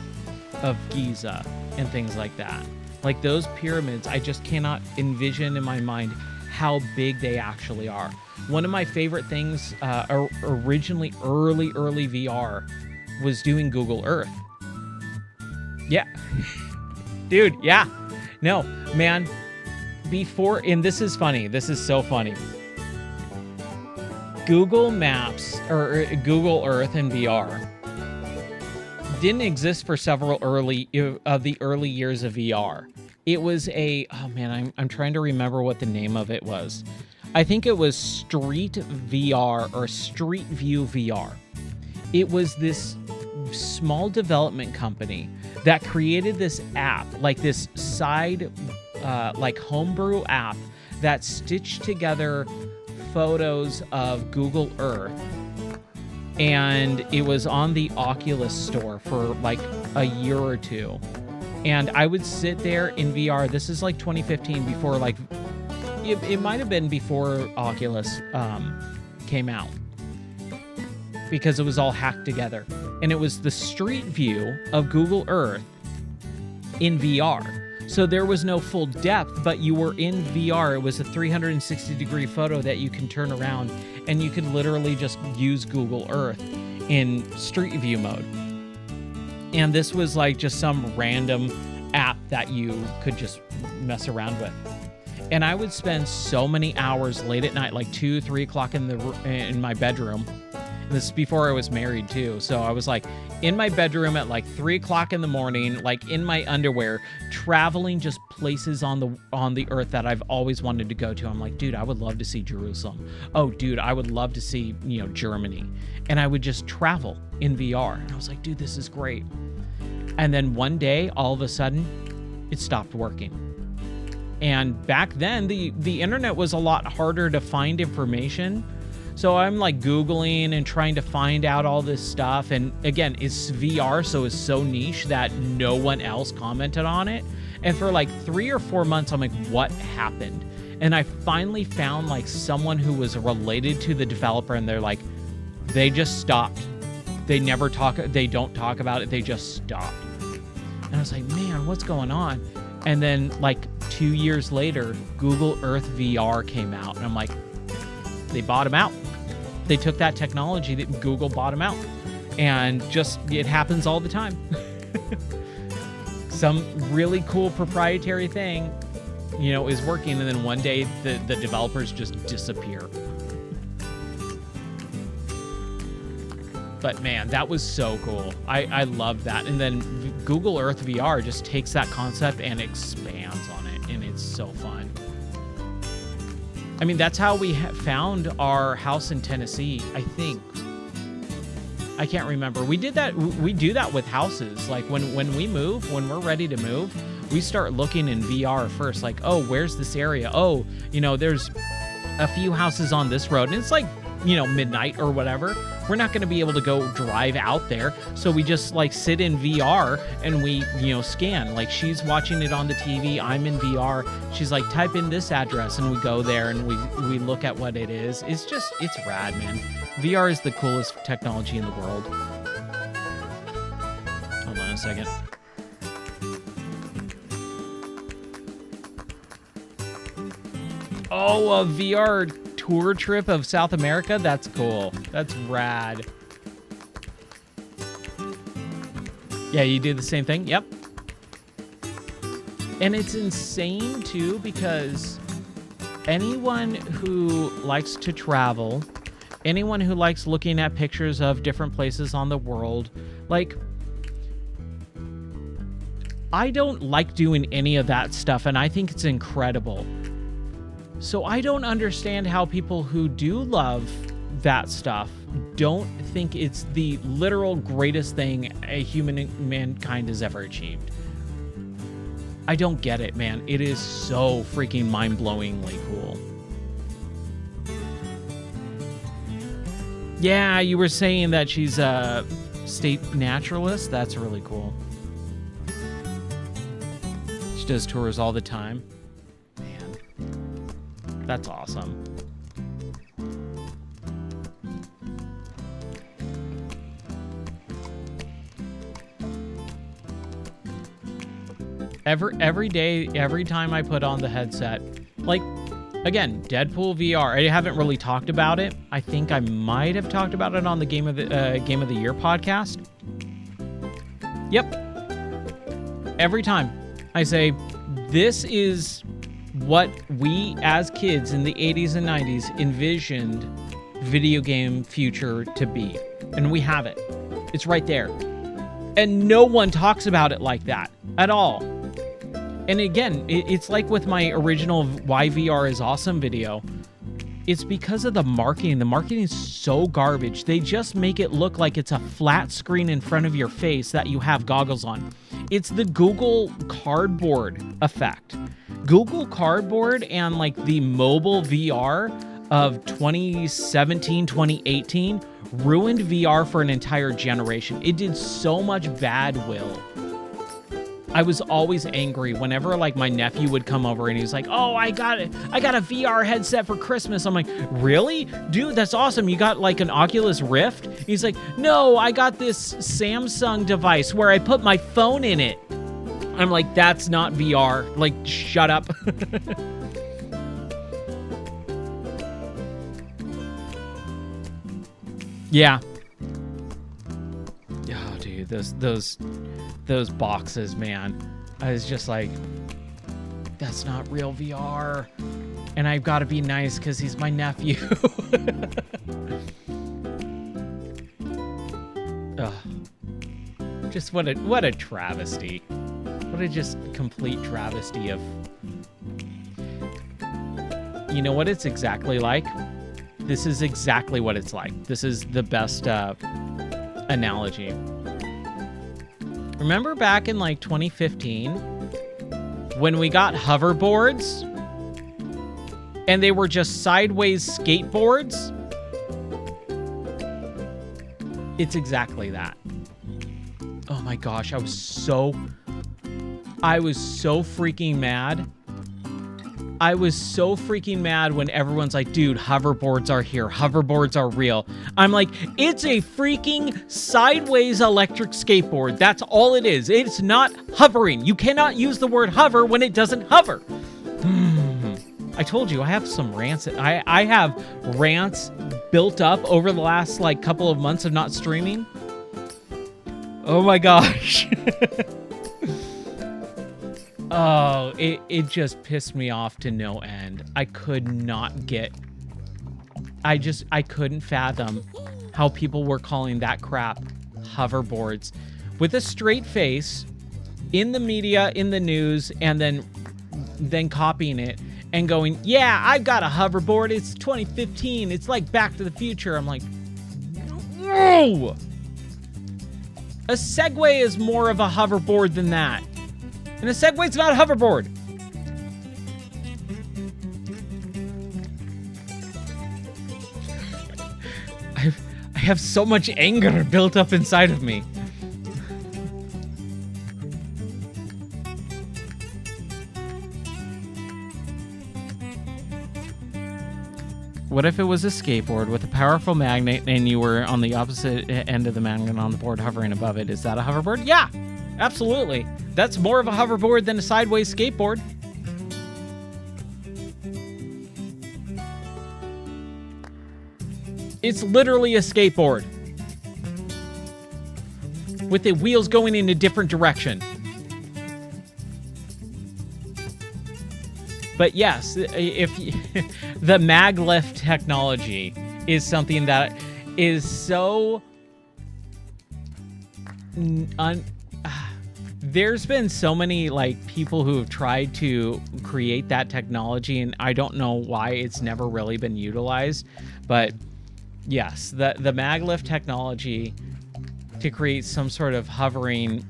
of Giza and things like that. Like, those pyramids, I just cannot envision in my mind how big they actually are. One of my favorite things, originally early VR, was doing Google Earth. Yeah. Dude, yeah. No, man. And this is funny. This is so funny. Google Maps or Google Earth in VR didn't exist for several early years of VR. It was I'm trying to remember what the name of it was. I think it was Street VR or Street View VR. It was this small development company that created this app, like this side like homebrew app that stitched together photos of Google Earth, and it was on the Oculus store for like a year or two. And I would sit there in VR. This is like 2015, before like it might have been before Oculus came out, because it was all hacked together, and it was the street view of Google Earth in VR. So there was no full depth, but you were in VR. It was a 360-degree photo that you can turn around, and you could literally just use Google Earth in Street View mode. And this was like just some random app that you could just mess around with. And I would spend so many hours late at night, like 2, 3 o'clock in my bedroom. And this is before I was married too. So I was like in my bedroom at like 3 o'clock in the morning, like in my underwear, traveling just places on the earth that I've always wanted to go to. I'm like, dude, I would love to see Jerusalem. Oh, dude, I would love to see, Germany. And I would just travel in VR. And I was like, dude, this is great. And then one day, all of a sudden, it stopped working. And back then, the internet was a lot harder to find information. So I'm like Googling and trying to find out all this stuff. And again, it's VR, so it's so niche that no one else commented on it. And for like 3 or 4 months, I'm like, what happened? And I finally found like someone who was related to the developer, and they're like, they just stopped. They don't talk about it. They just stopped. And I was like, man, what's going on? And then like 2 years later, Google Earth VR came out. And I'm like, they bought them out. They took that technology that Google bought them out. And just, it happens all the time. Some really cool proprietary thing, is working, and then one day the developers just disappear. But man, that was so cool. I love that. And then Google Earth VR just takes that concept and expands on it, and it's so fun. I mean, that's how we found our house in Tennessee, I think. I can't remember. We did that. We do that with houses. Like when we move, when we're ready to move, we start looking in VR first. Like, oh, where's this area? Oh, there's a few houses on this road, and it's like, midnight or whatever. We're not going to be able to go drive out there. So we just like sit in VR and we, scan. Like she's watching it on the TV. I'm in VR. She's like, type in this address, and we go there and we look at what it is. It's rad, man. VR is the coolest technology in the world. Hold on a second. Oh, a VR tour trip of South America? That's cool. That's rad. Yeah, you do the same thing? Yep. And it's insane, too, because anyone who likes to travel, anyone who likes looking at pictures of different places on the world, like, I don't like doing any of that stuff, and I think it's incredible. So I don't understand how people who do love that stuff don't think it's the literal greatest thing mankind has ever achieved. I don't get it, man. It is so freaking mind-blowingly cool. Yeah, you were saying that she's a state naturalist? That's really cool. She does tours all the time. That's awesome. Every day, every time I put on the headset, like, again, Deadpool VR. I haven't really talked about it. I think I might have talked about it on the Game of the Year podcast. Yep. Every time I say, this is what we as kids in the 80s and 90s envisioned video game future to be. And we have it. It's right there. And no one talks about it like that at all. And again, it's like with my original Why VR is Awesome video. It's because of the marketing. The marketing is so garbage. They just make it look like it's a flat screen in front of your face that you have goggles on. It's the Google Cardboard effect. Google Cardboard and like the mobile VR of 2017, 2018 ruined VR for an entire generation. It did so much bad will. I was always angry whenever like my nephew would come over and he was like, "Oh, I got a VR headset for Christmas." I'm like, "Really? Dude, that's awesome. You got like an Oculus Rift?" He's like, "No, I got this Samsung device where I put my phone in it." I'm like, "That's not VR. Like, shut up." Yeah. Oh, dude, those boxes, man. I was just like, that's not real VR. And I've got to be nice because he's my nephew. Ugh. Just what a travesty. What a just complete travesty of... You know what it's exactly like? This is exactly what it's like. This is the best analogy. Remember back in like 2015 when we got hoverboards and they were just sideways skateboards? It's exactly that. Oh my gosh, I was so freaking mad. I was so freaking mad when everyone's like, dude, hoverboards are here. Hoverboards are real. I'm like, it's a freaking sideways electric skateboard. That's all it is. It's not hovering. You cannot use the word hover when it doesn't hover. I told you, I have some rants. I have rants built up over the last like couple of months of not streaming. Oh my gosh. Oh, it just pissed me off to no end. I could not get... I couldn't fathom how people were calling that crap hoverboards with a straight face in the media, in the news, and then copying it and going, yeah, I've got a hoverboard. It's 2015. It's like Back to the Future. I'm like, no! A Segway is more of a hoverboard than that. And a Segway's not a hoverboard. I have so much anger built up inside of me. What if it was a skateboard with a powerful magnet and you were on the opposite end of the magnet on the board hovering above it? Is that a hoverboard? Yeah, absolutely. That's more of a hoverboard than a sideways skateboard. It's literally a skateboard with the wheels going in a different direction. But yes, if the maglev technology is something that is so there's been so many like people who have tried to create that technology, and I don't know why it's never really been utilized. But yes, the maglev technology to create some sort of hovering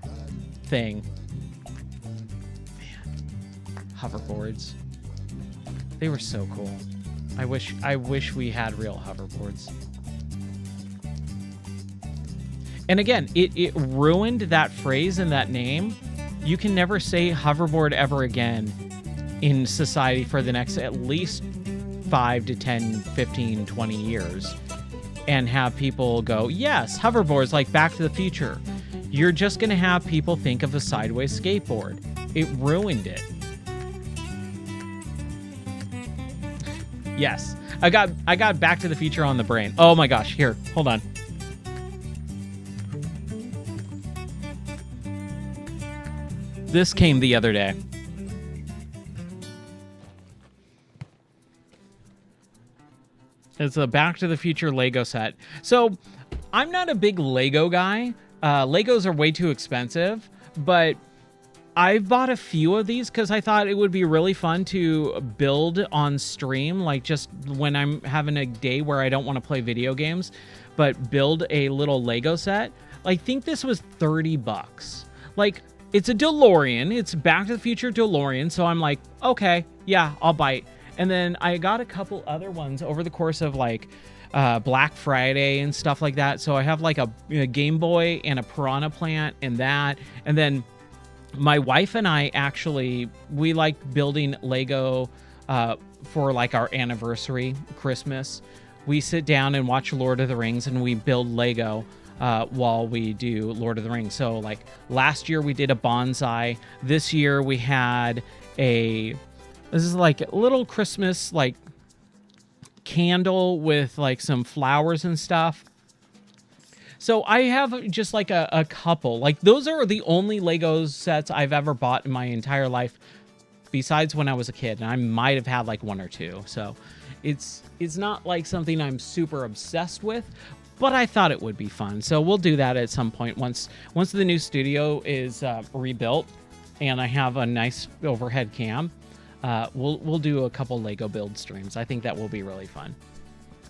thing. Man, hoverboards. They were so cool. I wish we had real hoverboards. And again, it ruined that phrase and that name. You can never say hoverboard ever again in society for the next at least 5 to 10, 15, 20 years. And have people go, yes, hoverboards like Back to the Future. You're just going to have people think of a sideways skateboard. It ruined it. Yes, I got Back to the Future on the brain. Oh my gosh, here, hold on. This came the other day. It's a Back to the Future Lego set. So, I'm not a big Lego guy. Legos are way too expensive, but I've bought a few of these because I thought it would be really fun to build on stream, like just when I'm having a day where I don't want to play video games, but build a little Lego set. I think this was $30. Like, it's a DeLorean. It's Back to the Future DeLorean. So I'm like, okay, yeah, I'll bite. And then I got a couple other ones over the course of like Black Friday and stuff like that. So I have like a Game Boy and a Piranha Plant and that. And then my wife and I actually, we like building Lego for like our anniversary, Christmas. We sit down and watch Lord of the Rings and we build Lego while we do Lord of the Rings. So like last year we did a bonsai. This year we had this is like a little Christmas like candle with like some flowers and stuff. So I have just like a couple. Like those are the only Lego sets I've ever bought in my entire life, besides when I was a kid. And I might have had like one or two. So it's not like something I'm super obsessed with, but I thought it would be fun. So we'll do that at some point once the new studio is rebuilt and I have a nice overhead cam. We'll do a couple Lego build streams. I think that will be really fun.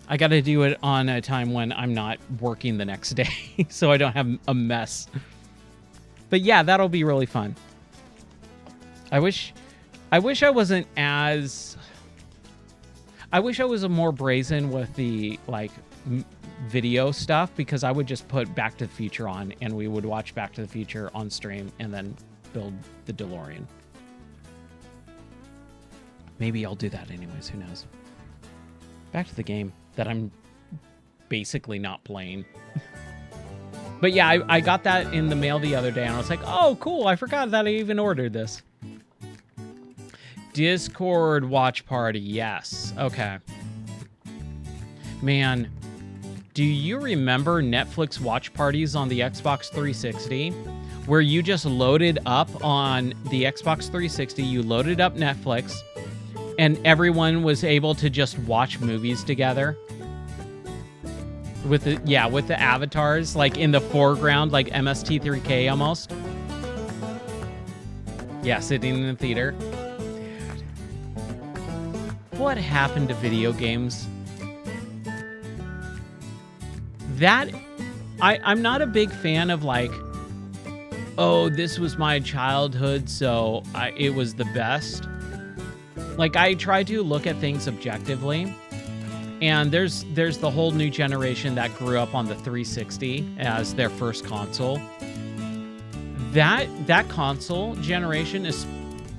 I got to do it on a time when I'm not working the next day, so I don't have a mess. But yeah, that'll be really fun. I wish I wasn't as... I wish I was more brazen with the, like, video stuff, because I would just put Back to the Future on, and we would watch Back to the Future on stream, and then build the DeLorean. Maybe I'll do that anyways, who knows. Back to the game that I'm basically not playing. But yeah, I got that in the mail the other day, and I was like, oh, cool, I forgot that I even ordered this. Discord watch party, yes. Okay. Man, Do you remember Netflix watch parties on the Xbox 360? Where you just loaded up on the Xbox 360, you loaded up Netflix, and everyone was able to just watch movies together? With the avatars, like in the foreground, like MST3K almost. Yeah, sitting in the theater. Dude. What happened to video games? I'm not a big fan of like, oh, this was my childhood, so it was the best. Like, I try to look at things objectively. And there's the whole new generation that grew up on the 360 as their first console. That console generation,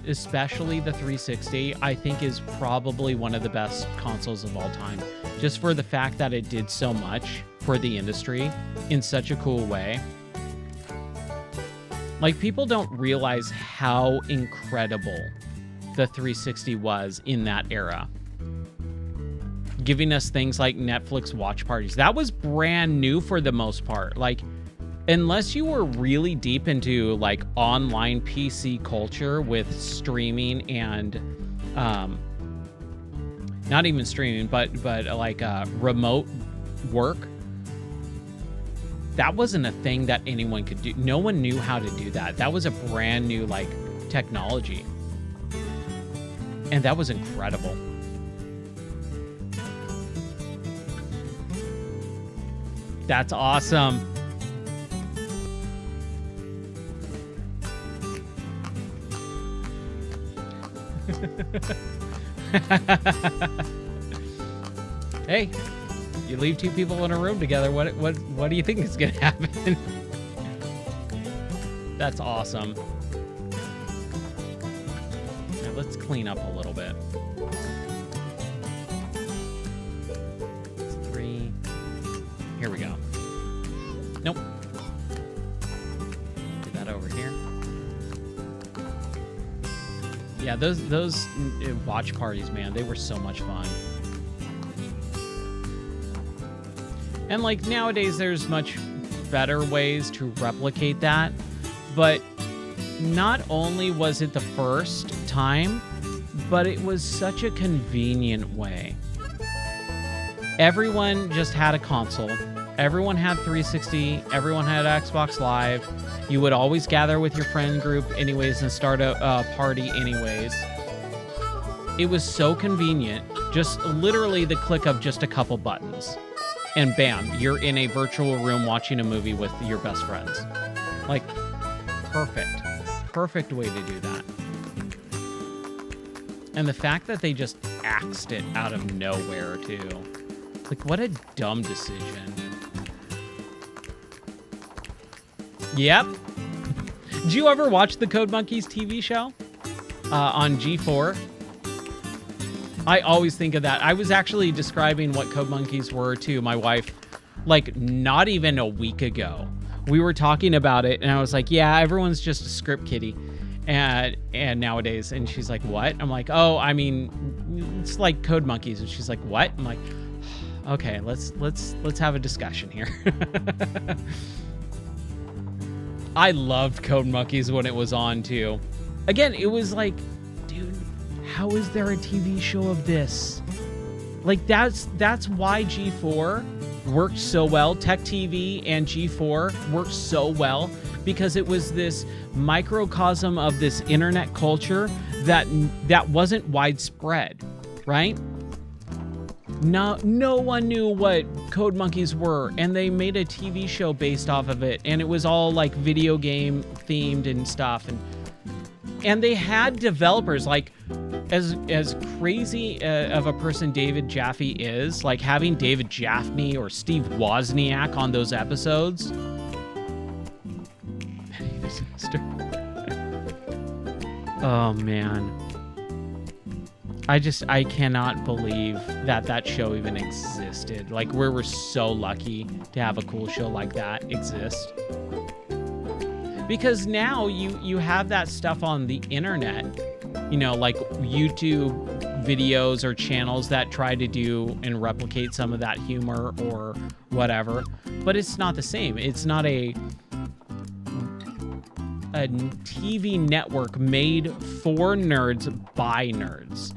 especially the 360, I think is probably one of the best consoles of all time. Just for the fact that it did so much for the industry in such a cool way. Like, people don't realize how incredible the 360 was in that era. Giving us things like Netflix watch parties. That was brand new for the most part. Like, unless you were really deep into like online PC culture with streaming and not even streaming, but like remote work, that wasn't a thing that anyone could do. No one knew how to do that. That was a brand new like technology. And that was incredible. That's awesome. Hey, you leave two people in a room together, what do you think is gonna happen? That's awesome. Now let's clean up a little bit. Here we go. Nope. Do that over here. Yeah, those watch parties, man, they were so much fun. And like nowadays, there's much better ways to replicate that. But not only was it the first time, but it was such a convenient way. Everyone just had a console. Everyone had 360. Everyone had Xbox Live. You would always gather with your friend group anyways and start a party anyways. It was so convenient. Just literally the click of just a couple buttons. And bam, you're in a virtual room watching a movie with your best friends. Like, perfect. Perfect way to do that. And the fact that they just axed it out of nowhere, too. Like, what a dumb decision. Yep. Did you ever watch the Code Monkeys TV show on G4? I always think of that. I was actually describing what Code Monkeys were to my wife, like, not even a week ago. We were talking about it, and I was like, yeah, everyone's just a script kiddie. And nowadays, and she's like, what? I'm like, oh, I mean, it's like Code Monkeys. And she's like, what? I'm like, okay, let's have a discussion here. I loved Code Monkeys when it was on too. Again, it was like, dude, how is there a TV show of this? Like, that's why G4 worked so well. Tech TV and G4 worked so well because it was this microcosm of this internet culture that wasn't widespread, right? No one knew what Code Monkeys were, and they made a TV show based off of it, and it was all like video game themed and stuff, and they had developers. Like, as crazy of a person David Jaffe is, like having David Jaffe or Steve Wozniak on those episodes. Penny the Sister. Oh man. I cannot believe that show even existed. Like, we were so lucky to have a cool show like that exist. Because now you have that stuff on the internet, you know, like YouTube videos or channels that try to do and replicate some of that humor or whatever, but it's not the same. It's not a TV network made for nerds by nerds.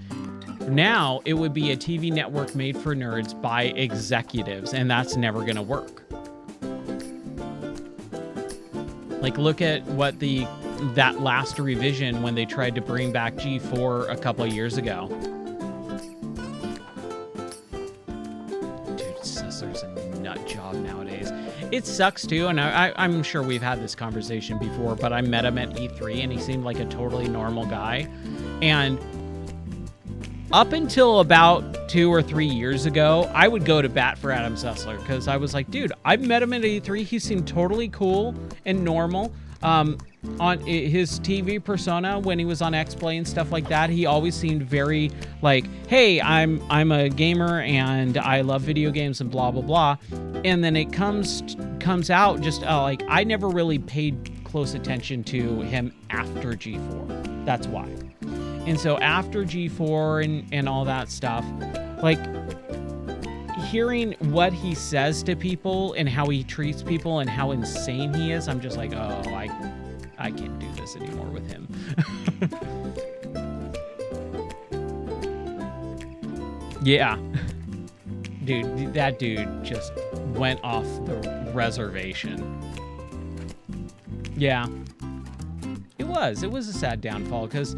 Now it would be a TV network made for nerds by executives, and that's never going to work. Like, look at what that last revision when they tried to bring back G4 a couple of years ago. Dude, Sizzler's a nut job nowadays. It sucks too, and I'm sure we've had this conversation before, but I met him at E3 and he seemed like a totally normal guy. And up until about 2 or 3 years ago, I would go to bat for Adam Sessler because I was like, dude, I met him at E3. He seemed totally cool and normal. On his TV persona when he was on X-Play and stuff like that, he always seemed very like, hey, I'm a gamer and I love video games and blah blah blah. And then it comes out just like, I never really paid close attention to him after G4. That's why. And so after G4 and all that stuff, like, hearing what he says to people and how he treats people and how insane he is, I'm just like, oh, I can't do this anymore with him. Yeah. Dude, that dude just went off the reservation. Yeah. It was a sad downfall because,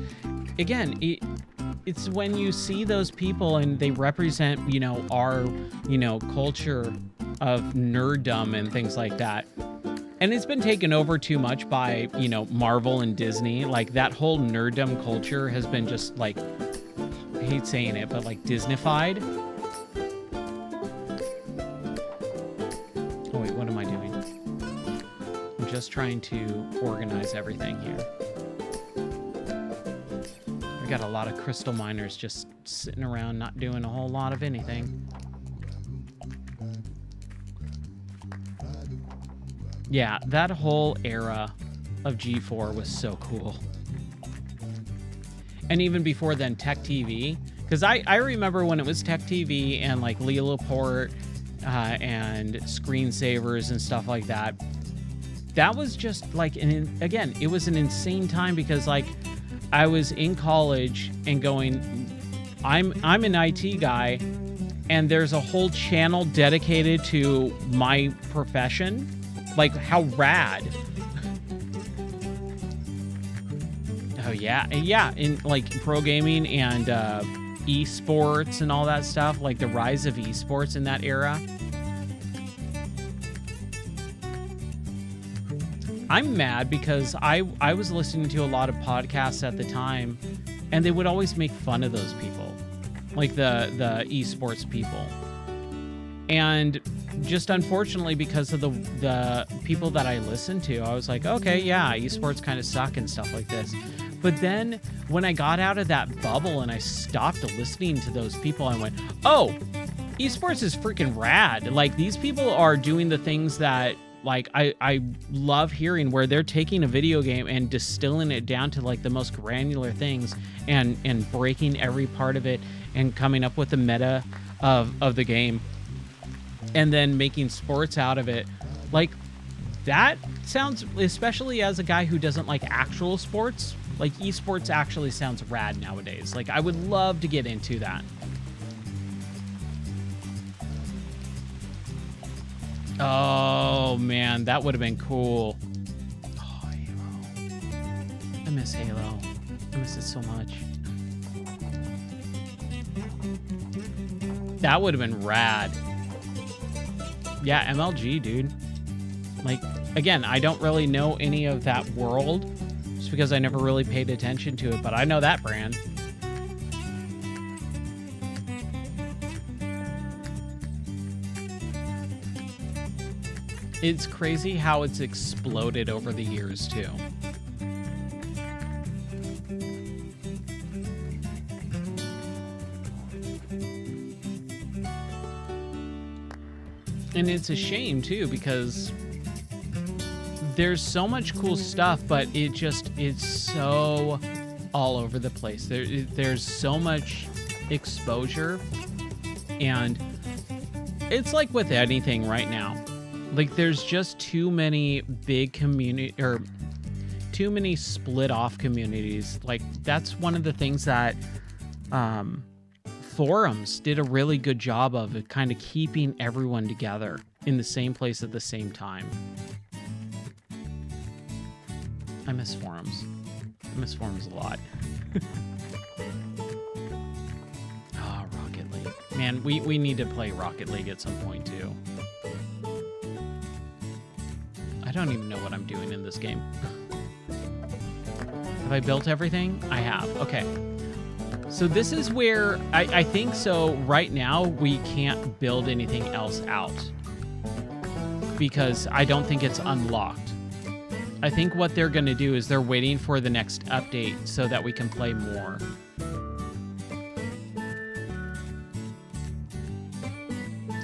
again, it's when you see those people and they represent, our, culture of nerddom and things like that. And it's been taken over too much by, Marvel and Disney. Like, that whole nerddom culture has been just, like, I hate saying it, but, like, Disneyfied. Oh, wait, what am I doing? I'm just trying to organize everything here. We got a lot of crystal miners just sitting around not doing a whole lot of anything. Yeah, that whole era of G4 was so cool. And even before then, Tech TV. Because I remember when it was Tech TV and like Lee Laporte and screensavers and stuff like that. That was just like, again, it was an insane time because like I was in college and going, I'm an IT guy and there's a whole channel dedicated to my profession. Like, how rad. Oh, yeah. Yeah, in, like, pro gaming and esports and all that stuff. Like, the rise of esports in that era. I'm mad because I was listening to a lot of podcasts at the time, and they would always make fun of those people. Like, the esports people. And just unfortunately, because of the people that I listened to, I was like, okay, yeah, esports kind of suck and stuff like this. But then when I got out of that bubble and I stopped listening to those people, I went, oh, esports is freaking rad. Like, these people are doing the things that, like, I love hearing, where they're taking a video game and distilling it down to, like, the most granular things and breaking every part of it and coming up with the meta of the game. And then making sports out of it. Like, that sounds, especially as a guy who doesn't like actual sports, like, esports actually sounds rad nowadays. Like, I would love to get into that. Oh, man, that would have been cool. Oh, Halo. I miss Halo. I miss it so much. That would have been rad. Yeah, MLG, dude. Like, again, I don't really know any of that world just because I never really paid attention to it, but I know that brand. It's crazy how it's exploded over the years, too. And it's a shame, too, because there's so much cool stuff, but it's so all over the place. There's so much exposure. And it's like with anything right now. Like, there's just too many big community, or too many split off communities. Like, that's one of the things that forums did a really good job of kind of keeping everyone together in the same place at the same time. I miss forums. I miss forums a lot. Oh, Rocket League. Man, we need to play Rocket League at some point too. I don't even know what I'm doing in this game. Have I built everything? I have. Okay. So this is where I think so right now we can't build anything else out because I don't think it's unlocked. I think what they're going to do is they're waiting for the next update so that we can play more.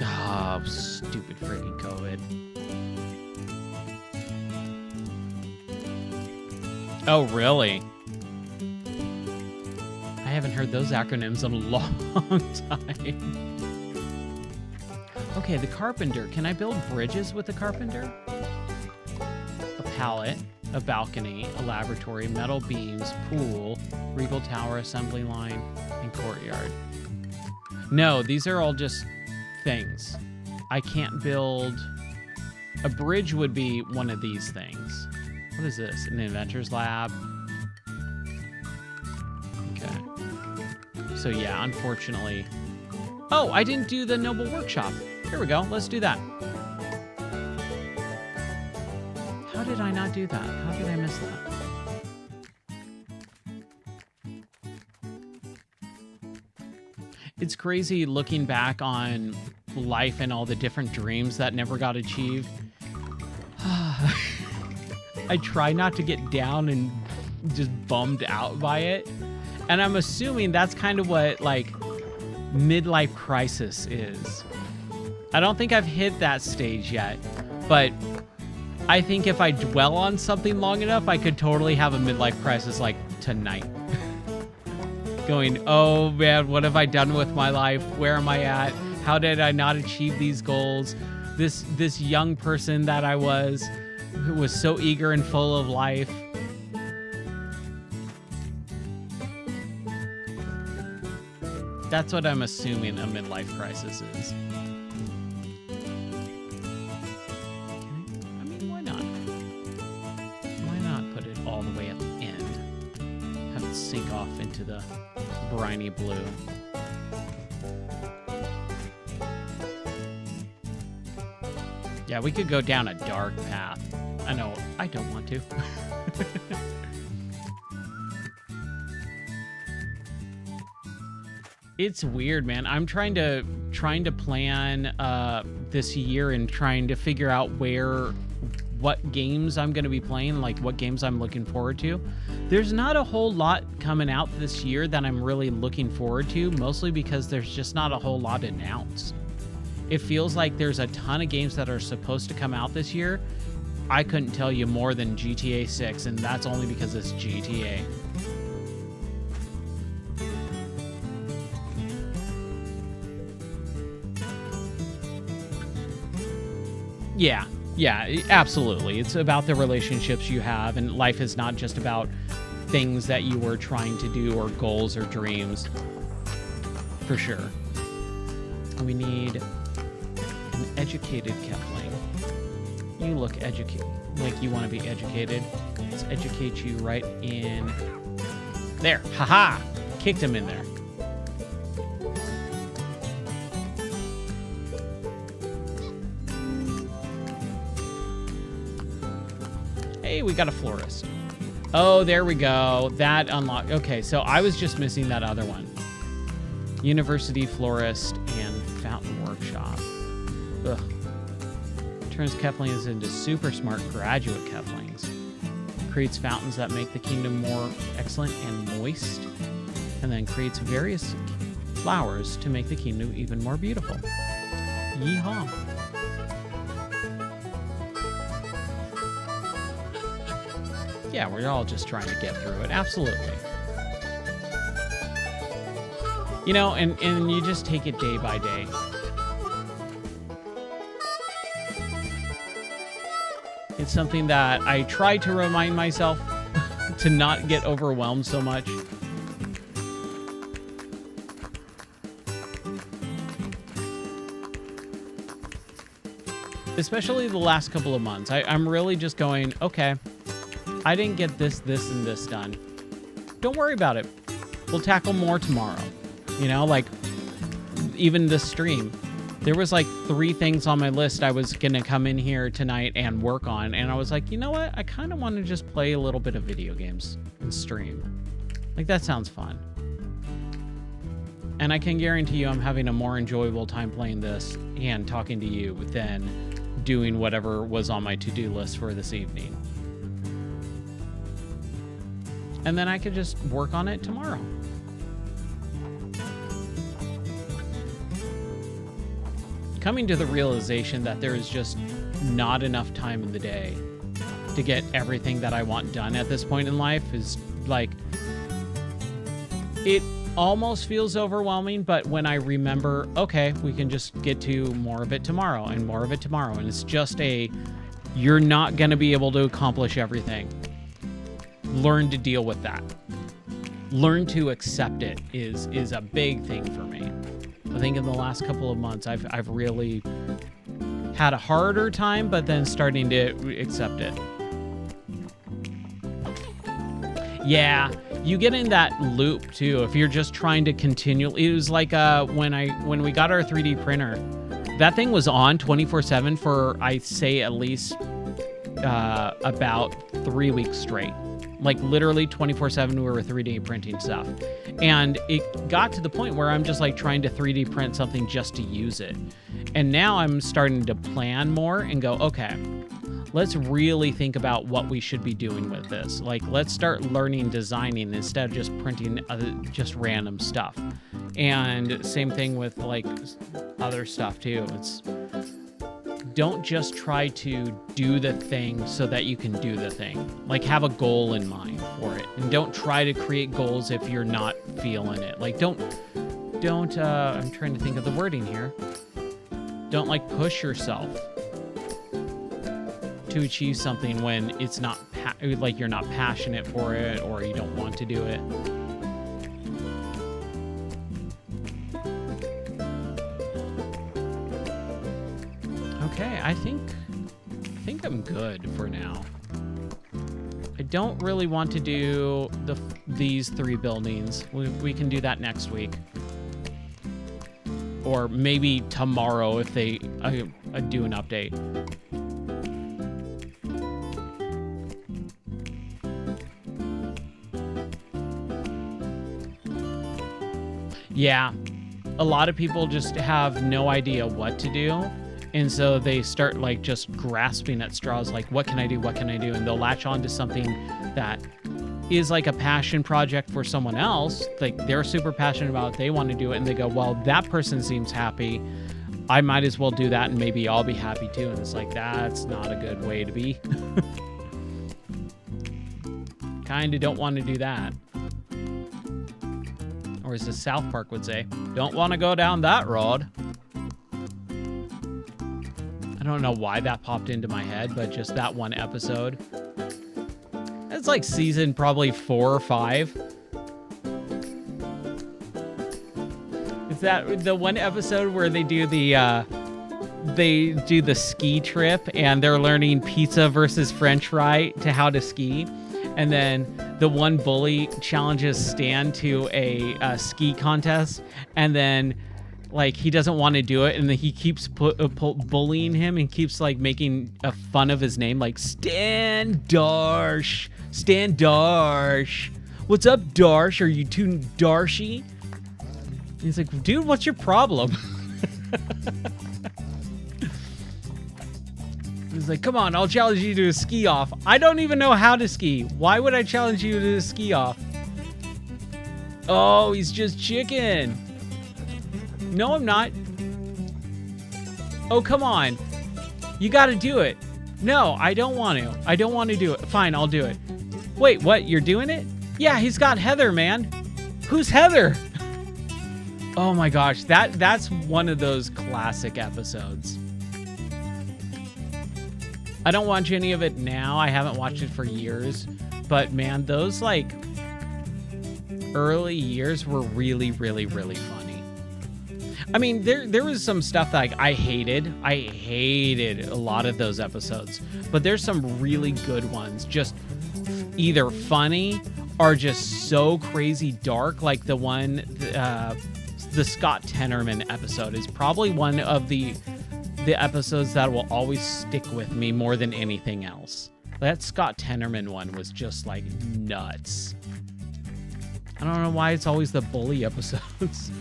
Oh, stupid freaking COVID. Oh, really? I haven't heard those acronyms in a long time. Okay, the carpenter. Can I build bridges with the carpenter? A pallet, a balcony, a laboratory, metal beams, pool, regal tower, assembly line, and courtyard. No, these are all just things. I can't build... A bridge would be one of these things. What is this? An inventor's lab? Okay. So yeah, unfortunately... Oh, I didn't do the Noble Workshop. Here we go. Let's do that. How did I not do that? How did I miss that? It's crazy looking back on life and all the different dreams that never got achieved. I try not to get down and just bummed out by it. And I'm assuming that's kind of what, like, midlife crisis is. I don't think I've hit that stage yet, but I think if I dwell on something long enough, I could totally have a midlife crisis like tonight. Going, oh man, what have I done with my life? Where am I at? How did I not achieve these goals? This young person that I was, who was so eager and full of life. That's what I'm assuming a midlife crisis is. I mean, why not? Why not put it all the way at the end? Have it sink off into the briny blue. Yeah, we could go down a dark path. I know, I don't want to. It's weird, man. I'm trying to plan this year and trying to figure out what games I'm going to be playing, like what games I'm looking forward to. There's not a whole lot coming out this year that I'm really looking forward to, mostly because there's just not a whole lot announced. It feels like there's a ton of games that are supposed to come out this year. I couldn't tell you more than GTA 6, and that's only because it's GTA. Yeah, absolutely. It's about the relationships you have, and life is not just about things that you were trying to do or goals or dreams. For sure. We need an educated Kefling. You look educated, like you want to be educated. Let's educate you right in there. Haha! Kicked him in there. Hey, we got a florist. Oh, there we go. That unlocked. Okay, so I was just missing that other one. University florist and fountain workshop. Ugh. Turns Keflings into super smart graduate Keflings. Creates fountains that make the kingdom more excellent and moist. And then creates various flowers to make the kingdom even more beautiful. Yeehaw. Yeah, we're all just trying to get through it. Absolutely. You know, and you just take it day by day. It's something that I try to remind myself to not get overwhelmed so much. Especially the last couple of months. I'm really just going, okay, I didn't get this, and this done. Don't worry about it. We'll tackle more tomorrow. You know, like, even this stream. There was like 3 things on my list I was going to come in here tonight and work on. And I was like, you know what? I kind of want to just play a little bit of video games and stream. Like, that sounds fun. And I can guarantee you I'm having a more enjoyable time playing this and talking to you than doing whatever was on my to-do list for this evening. And then I could just work on it tomorrow. Coming to the realization that there is just not enough time in the day to get everything that I want done at this point in life is like, it almost feels overwhelming, but when I remember, okay, we can just get to more of it tomorrow and more of it tomorrow. And it's just you're not going to be able to accomplish everything. Learn to deal with that. Learn to accept it is a big thing for me. I think in the last couple of months, I've really had a harder time, but then starting to accept it. Yeah, you get in that loop too. If you're just trying to continually, it was like when we got our 3D printer, that thing was on 24/7 for, I say, at least about 3 weeks straight. Like literally 24/7 we were 3D printing stuff. And it got to the point where I'm just like trying to 3D print something just to use it. And now I'm starting to plan more and go, okay, let's really think about what we should be doing with this. Like, let's start learning designing instead of just printing just random stuff. And same thing with like other stuff too. Don't just try to do the thing so that you can do the thing. Like, have a goal in mind for it. And don't try to create goals if you're not feeling it. Like, don't, I'm trying to think of the wording here. Don't like push yourself to achieve something when it's not, like you're not passionate for it or you don't want to do it. Okay, I think I'm good for now. I don't really want to do these 3 buildings. We can do that next week. Or maybe tomorrow if they do an update. Yeah, a lot of people just have no idea what to do. And so they start like just grasping at straws, like, what can I do? What can I do? And they'll latch on to something that is like a passion project for someone else. Like, they're super passionate about it. They want to do it. And they go, well, that person seems happy. I might as well do that. And maybe I'll be happy too. And it's like, that's not a good way to be. Kind of don't want to do that. Or as the South Park would say, don't want to go down that road. I don't know why that popped into my head, but just that one episode. It's like season probably 4 or 5. Is that the one episode where they do the ski trip and they're learning pizza versus French fry to how to ski? And then the one bully challenges Stan to a ski contest, and then like he doesn't want to do it, and then he keeps bullying him and keeps like making fun of his name, like Stan Darsh. What's up, Darsh? Are you too darshy? And he's like, dude, what's your problem? He's like, come on, I'll challenge you to a ski off. I don't even know how to ski. Why would I challenge you to a ski off? Oh, he's just chicken. No, I'm not. Oh, come on. You got to do it. No, I don't want to. I don't want to do it. Fine, I'll do it. Wait, what? You're doing it? Yeah, he's got Heather, man. Who's Heather? Oh my gosh, that's one of those classic episodes. I don't watch any of it now. I haven't watched it for years. But man, those like early years were really, really, really funny. I mean, there was some stuff that I hated. I hated a lot of those episodes. But there's some really good ones. Just either funny or just so crazy dark. Like the one, the Scott Tenorman episode is probably one of the episodes that will always stick with me more than anything else. That Scott Tenorman one was just like nuts. I don't know why it's always the bully episodes.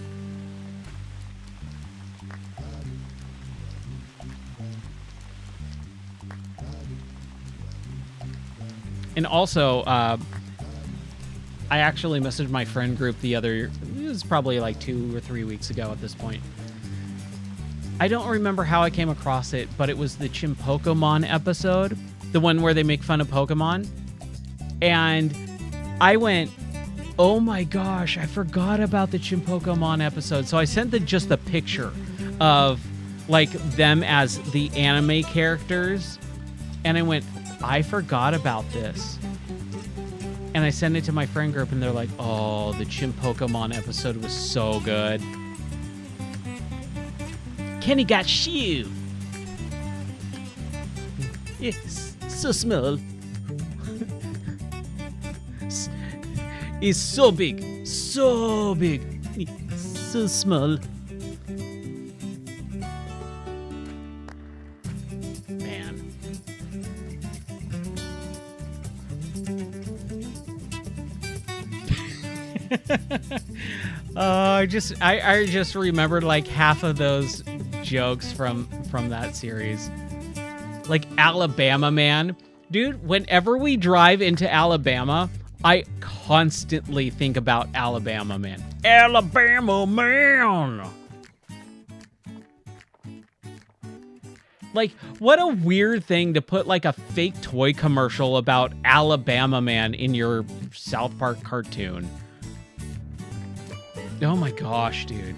And also, I actually messaged my friend group it was probably like 2 or 3 weeks ago at this point. I don't remember how I came across it, but it was the Chimpokemon episode, the one where they make fun of Pokemon. And I went, oh my gosh, I forgot about the Chimpokemon episode. So I sent just the picture of like them as the anime characters. And I went, I forgot about this. And I sent it to my friend group and they're like, oh, the Chimpokemon episode was so good. Kenny got shoe. It's so small. It's so big. So big. It's so small. Man. I just remembered like half of those jokes from that series. Like Alabama Man. Dude, whenever we drive into Alabama, I constantly think about Alabama Man. Alabama Man! Like, what a weird thing to put like a fake toy commercial about Alabama Man in your South Park cartoon. Oh my gosh, dude.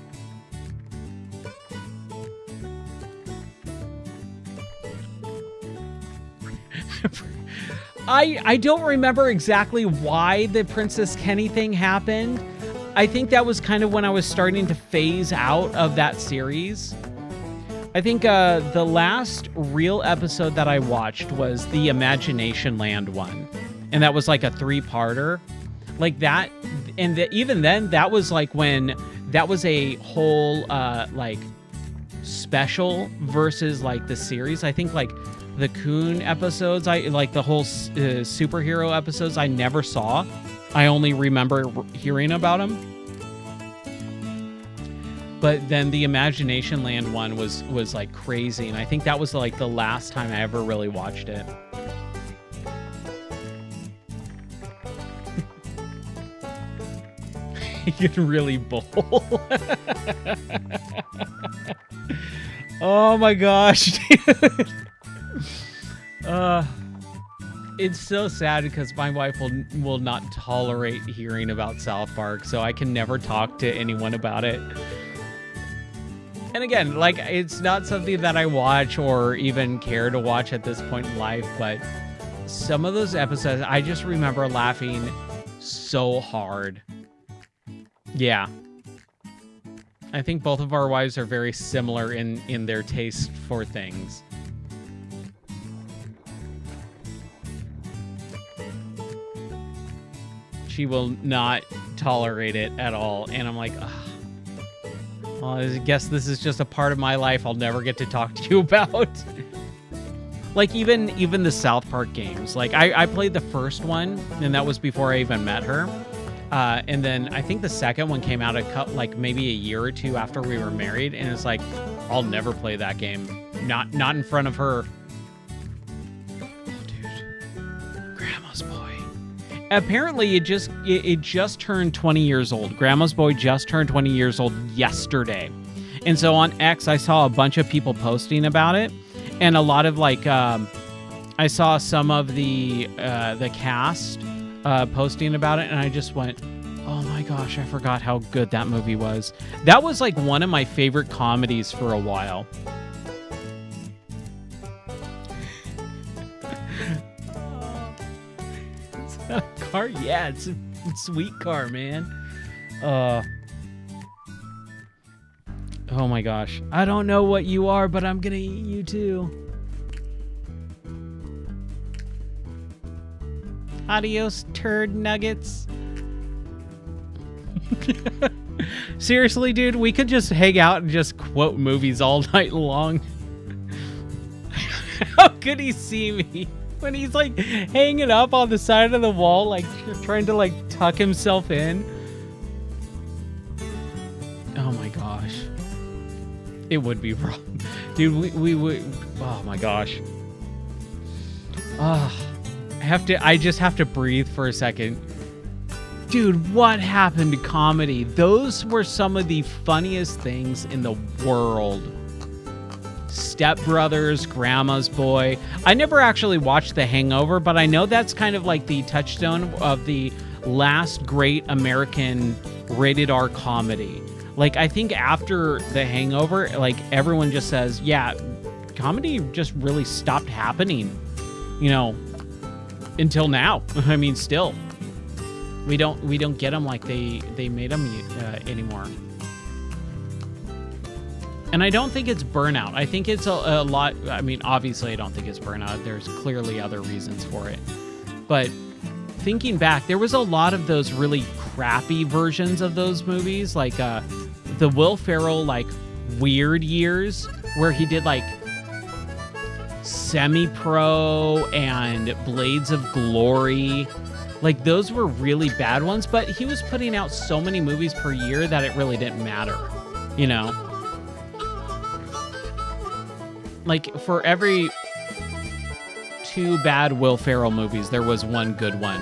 I don't remember exactly why the Princess Kenny thing happened. I think that was kind of when I was starting to phase out of that series. I think the last real episode that I watched was the Imagination Land one. And that was like a 3-parter. Like that, and even then, that was like when that was a whole like special versus like the series. I think like the Coon episodes, I like the whole superhero episodes I never saw. I only remember hearing about them. But then the Imagination Land one was like crazy, and I think that was like the last time I ever really watched it. You can really bowl. Oh my gosh, dude. It's so sad because my wife will not tolerate hearing about South Park, so I can never talk to anyone about it. And again, like, it's not something that I watch or even care to watch at this point in life, but some of those episodes, I just remember laughing so hard. Yeah. I think both of our wives are very similar in their taste for things. She will not tolerate it at all. And I'm like, ugh. Well, I guess this is just a part of my life I'll never get to talk to you about. Like, even the South Park games. Like, I played the first one, and that was before I even met her. And then I think the second one came out like maybe a year or two after we were married, and it's like, I'll never play that game. Not in front of her. Oh, dude. Grandma's Boy. Apparently, it just turned 20 years old. Grandma's Boy just turned 20 years old yesterday. And so on X, I saw a bunch of people posting about it. And a lot of, like, I saw some of the cast posting about it. And I just went, Oh my gosh, I forgot how good that movie was. That was like one of my favorite comedies for a while. Is that a car? Yeah, it's a sweet car, man. Oh my gosh. I don't know what you are, but I'm gonna eat you too. Adios, turd nuggets. Seriously, dude, we could just hang out and just quote movies all night long. How could he see me when he's like hanging up on the side of the wall, like trying to like tuck himself in? Oh my gosh. It would be wrong. Dude, we would. Oh my gosh. I just have to breathe for a second. Dude, what happened to comedy? Those were some of the funniest things in the world. Step Brothers, Grandma's Boy. I never actually watched The Hangover, but I know that's kind of like the touchstone of the last great American rated R comedy. Like, I think after The Hangover, like, everyone just says, yeah, comedy just really stopped happening, you know, until now. I mean, still, we don't get them like they made them anymore. And I don't think it's burnout. I think it's a lot. I mean, obviously, I don't think it's burnout. There's clearly other reasons for it. But thinking back, there was a lot of those really crappy versions of those movies, like the Will Ferrell, like, weird years, where he did like Semi-Pro and Blades of Glory. Like, those were really bad ones, but he was putting out so many movies per year that it really didn't matter, you know? Like, for every 2 bad Will Ferrell movies, there was 1 good one.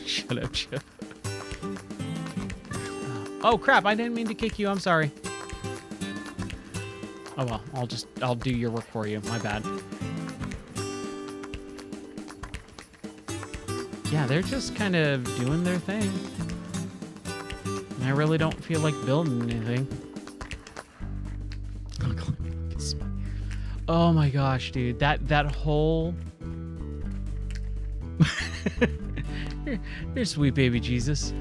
Shut up, Chip. Oh, crap, I didn't mean to kick you. I'm sorry. Oh, well, I'll do your work for you. My bad. Yeah, they're just kind of doing their thing. And I really don't feel like building anything. Oh my gosh, dude. That whole... Here's sweet baby Jesus.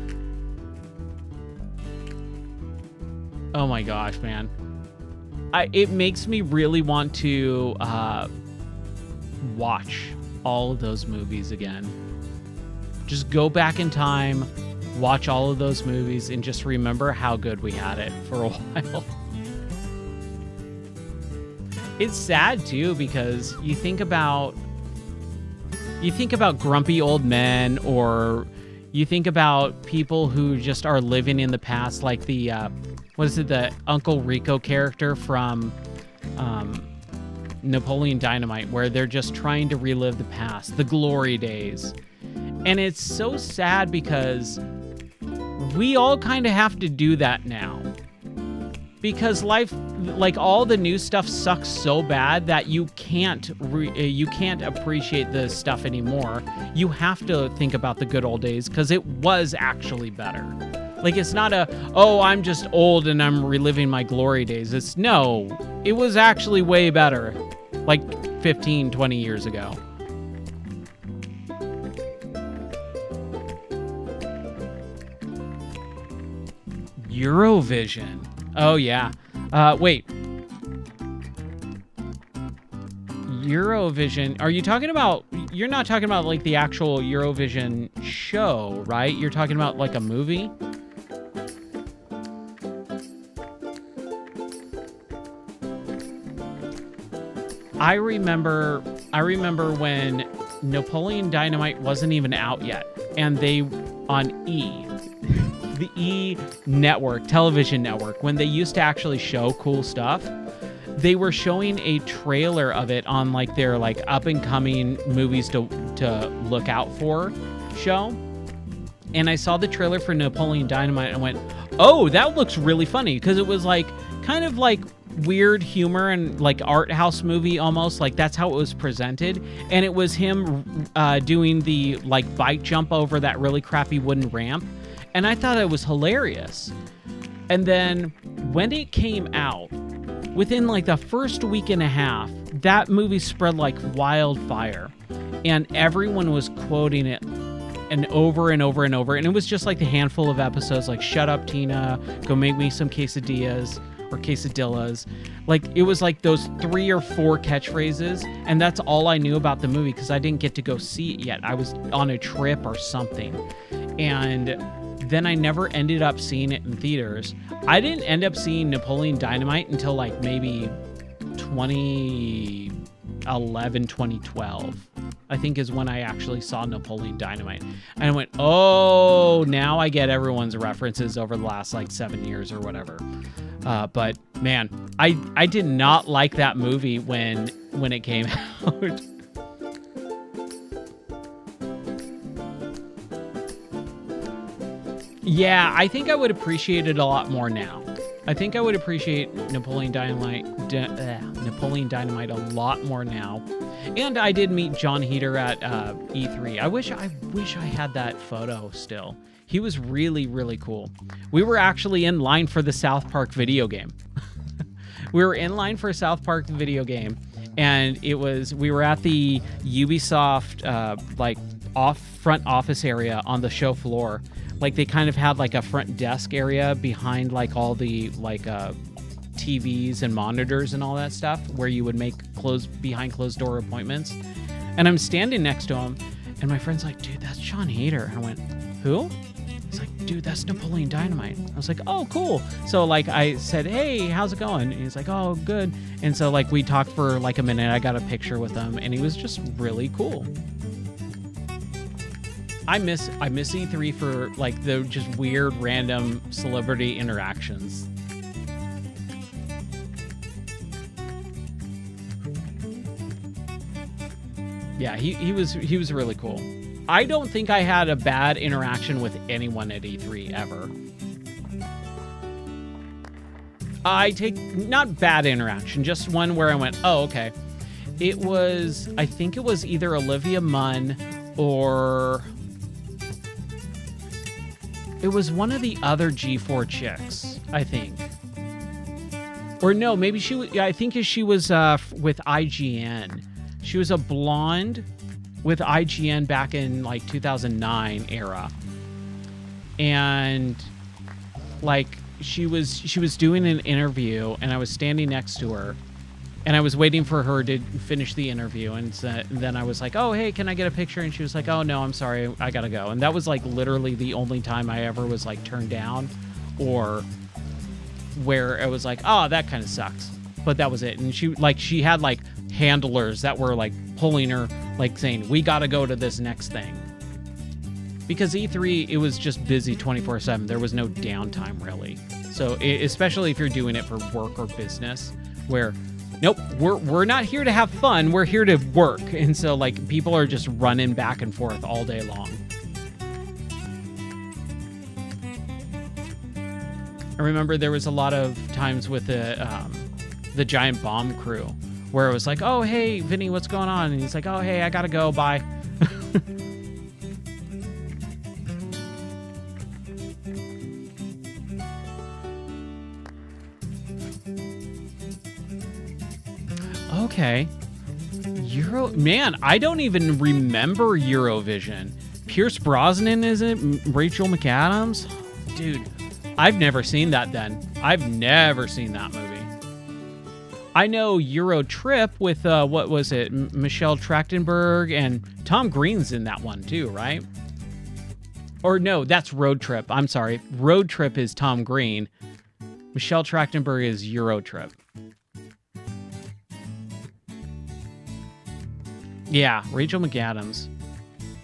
Oh my gosh, man. It makes me really want to watch all of those movies again. Just go back in time, watch all of those movies, and just remember how good we had it for a while. It's sad too, because you think about grumpy old men, or you think about people who just are living in the past, like the the Uncle Rico character from Napoleon Dynamite, where they're just trying to relive the past, the glory days. And it's so sad because we all kind of have to do that now. Because life, like, all the new stuff sucks so bad that you can't appreciate the stuff anymore. You have to think about the good old days because it was actually better. Like, it's not I'm just old and I'm reliving my glory days. It's no, it was actually way better, like 15, 20 years ago. Eurovision. Oh, yeah. Wait. Eurovision. Are you talking about... You're not talking about, like, the actual Eurovision show, right? You're talking about, like, a movie? I remember when Napoleon Dynamite wasn't even out yet, and they, on the E network, television network, when they used to actually show cool stuff, they were showing a trailer of it on, like, their, like, up and coming movies to look out for show. And I saw the trailer for Napoleon Dynamite and went, oh, that looks really funny, because it was like kind of like weird humor and like art house movie almost. Like that's how it was presented. And it was him doing the like bike jump over that really crappy wooden ramp. And I thought it was hilarious. And then when it came out, within like the first week and a half, that movie spread like wildfire. And everyone was quoting it and over and over and over. And it was just like the handful of episodes like, shut up, Tina, go make me some quesadillas or quesadillas. Like it was like those 3 or 4 catchphrases. And that's all I knew about the movie because I didn't get to go see it yet. I was on a trip or something. And then I never ended up seeing it in theaters. I didn't end up seeing Napoleon Dynamite until like maybe 2011, 2012. I think is when I actually saw Napoleon Dynamite. And I went, oh, now I get everyone's references over the last like 7 years or whatever. But man, I did not like that movie when it came out. Yeah, I think I would appreciate it a lot more now. I think I would appreciate Napoleon Dynamite a lot more now. And I did meet John Heder at E3. I wish I had that photo still. He was really, really cool. We were actually in line for the South Park video game. We were in line for a South Park video game, and we were at the Ubisoft like front office area on the show floor. Like they kind of had like a front desk area behind like all the like TVs and monitors and all that stuff where you would make behind closed door appointments. And I'm standing next to him and my friend's like, dude, that's John Heder. And I went, who? He's like, dude, that's Napoleon Dynamite. I was like, oh, cool. So like I said, hey, how's it going? And he's like, oh, good. And so like we talked for like a minute. I got a picture with him and he was just really cool. I miss E3 for like the just weird random celebrity interactions. Yeah, he was really cool. I don't think I had a bad interaction with anyone at E3 ever. Not bad interaction, just one where I went, oh, okay. I think it was either Olivia Munn or it was one of the other G4 chicks, I think. Or no, maybe I think she was with IGN. She was a blonde with IGN back in like 2009 era. And like she was doing an interview and I was standing next to her and I was waiting for her to finish the interview. And then I was like, oh, hey, can I get a picture? And she was like, oh, no, I'm sorry. I got to go. And that was like literally the only time I ever was like turned down or where it was like, oh, that kind of sucks. But that was it. And she had like handlers that were like pulling her, like saying, we got to go to this next thing. Because E3, it was just busy 24/7. There was no downtime really. So especially if you're doing it for work or business where, nope, we're not here to have fun. We're here to work. And so like people are just running back and forth all day long. I remember there was a lot of times with the Giant Bomb crew where it was like, oh, hey, Vinny, what's going on? And he's like, oh, hey, I got to go. Bye. Okay. Man, I don't even remember Eurovision. Pierce Brosnan, is it? Rachel McAdams? Dude, I've never seen that then. I've never seen that movie. I know Euro Trip with, what was it? Michelle Trachtenberg and Tom Green's in that one too, right? Or no, that's Road Trip. I'm sorry. Road Trip is Tom Green. Michelle Trachtenberg is Euro Trip. Yeah, Rachel McAdams.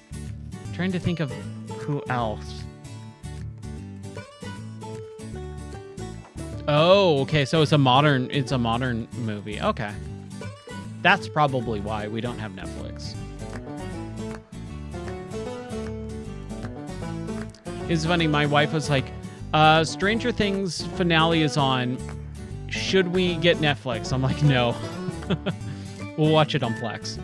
I'm trying to think of who else. Oh, okay. So it's a modern movie. Okay. That's probably why we don't have Netflix. It's funny, my wife was like, Stranger Things finale is on. should we get Netflix? I'm like, no. We'll watch it on Plex.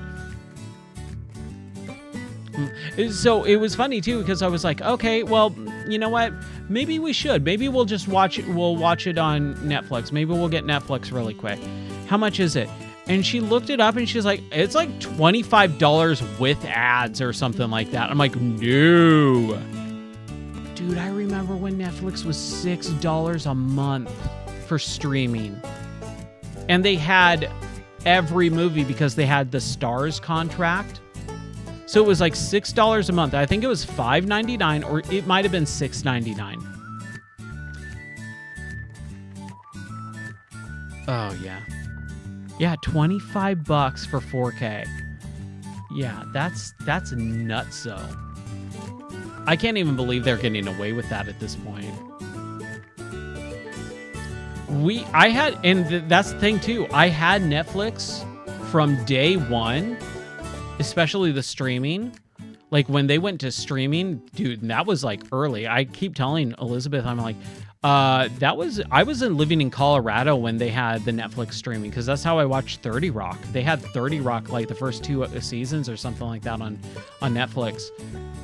So it was funny too, because I was like, okay, well, you know what? Maybe we should. Maybe we'll just watch it. We'll watch it on Netflix. Maybe we'll get Netflix really quick. How much is it? And she looked it up and she's like, it's like $25 with ads or something like that. I'm like, no. Dude, I remember when Netflix was $6 a month for streaming. And they had every movie because they had the Stars contract. So it was like $6 a month. I think it was $5.99 or it might have been $6.99. Oh, yeah. Yeah, $25 for 4K. Yeah, that's nutso. I can't even believe they're getting away with that at this point. That's the thing too. I had Netflix from day one, especially the streaming. Like when they went to streaming, dude, that was like early. I keep telling Elizabeth, I'm like, I was living in Colorado when they had the Netflix streaming, because that's how I watched 30 Rock. They had 30 Rock like the first 2 seasons or something like that on Netflix.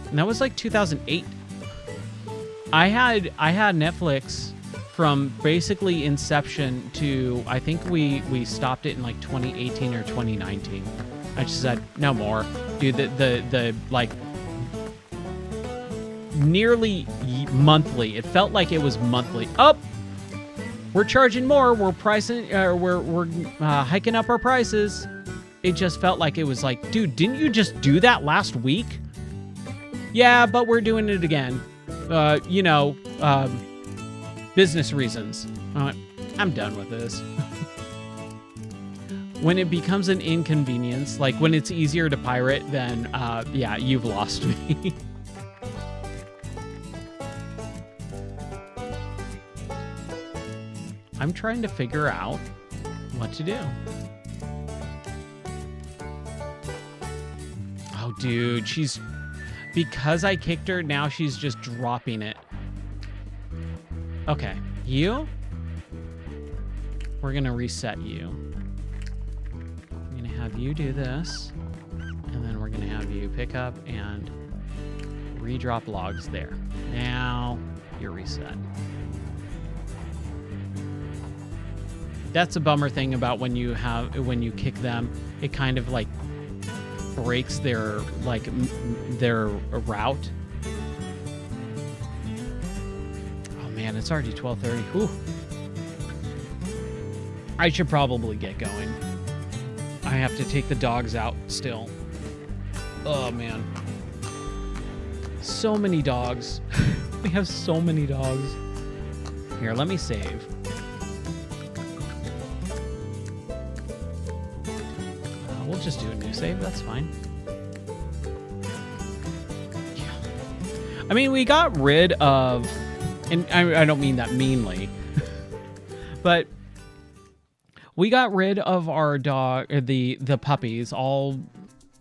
And that was like 2008. I had Netflix from basically inception to, I think we stopped it in like 2018 or 2019. I just said, no more. Dude, the like nearly monthly. It felt like it was monthly. Oh, we're charging more. We're pricing, we're hiking up our prices. It just felt like it was like, dude, didn't you just do that last week? Yeah, but we're doing it again. Business reasons. I'm done with this. When it becomes an inconvenience, like when it's easier to pirate, then yeah, you've lost me. I'm trying to figure out what to do. Oh, dude, because I kicked her, now she's just dropping it. Okay, we're gonna reset you. I'm gonna have you do this, and then we're gonna have you pick up and redrop logs there. Now you're reset. That's a bummer thing about when you kick them, it kind of like breaks their route. Oh man, it's already 12:30. Whew. I should probably get going. I have to take the dogs out still. Oh man. So many dogs. We have so many dogs. Here, let me save. We'll just do a new save. That's fine. Yeah. I mean, we got rid of, and I don't mean that meanly, but we got rid of our dog, the puppies.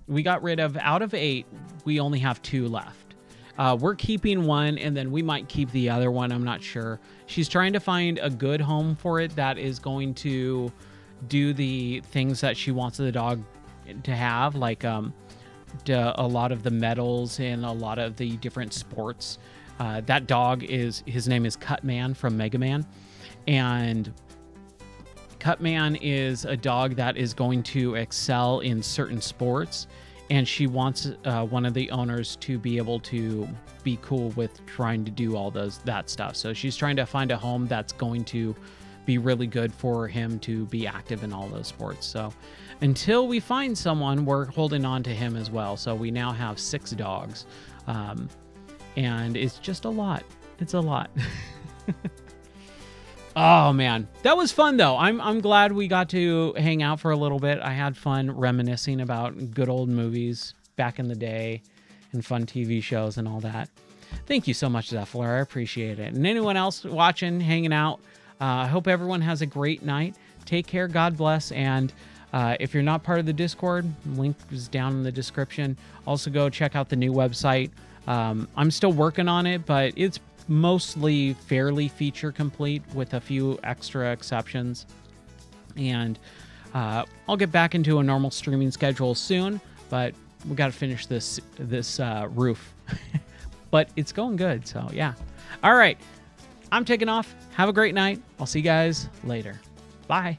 We got rid of, out of 8, we only have 2 left. We're keeping one, and then we might keep the other one. I'm not sure. She's trying to find a good home for it that is going to do the things that she wants the dog to have, like a lot of the medals and a lot of the different sports. That dog his name is Cutman from Mega Man, and Cutman is a dog that is going to excel in certain sports, and she wants one of the owners to be able to be cool with trying to do all that stuff. So she's trying to find a home that's going to be really good for him to be active in all those sports. So until we find someone, we're holding on to him as well. So we now have 6 dogs, and it's just a lot. It's a lot. Oh man, that was fun though. I'm glad we got to hang out for a little bit. I had fun reminiscing about good old movies back in the day and fun TV shows and all that. Thank you so much, Zephyr. I appreciate it. And anyone else watching, hanging out, I hope everyone has a great night. Take care. God bless. And if you're not part of the Discord, link is down in the description. Also go check out the new website. I'm still working on it, but it's mostly fairly feature complete with a few extra exceptions. And I'll get back into a normal streaming schedule soon, but we got to finish this roof. But it's going good, so yeah. All right, I'm taking off. Have a great night. I'll see you guys later. Bye.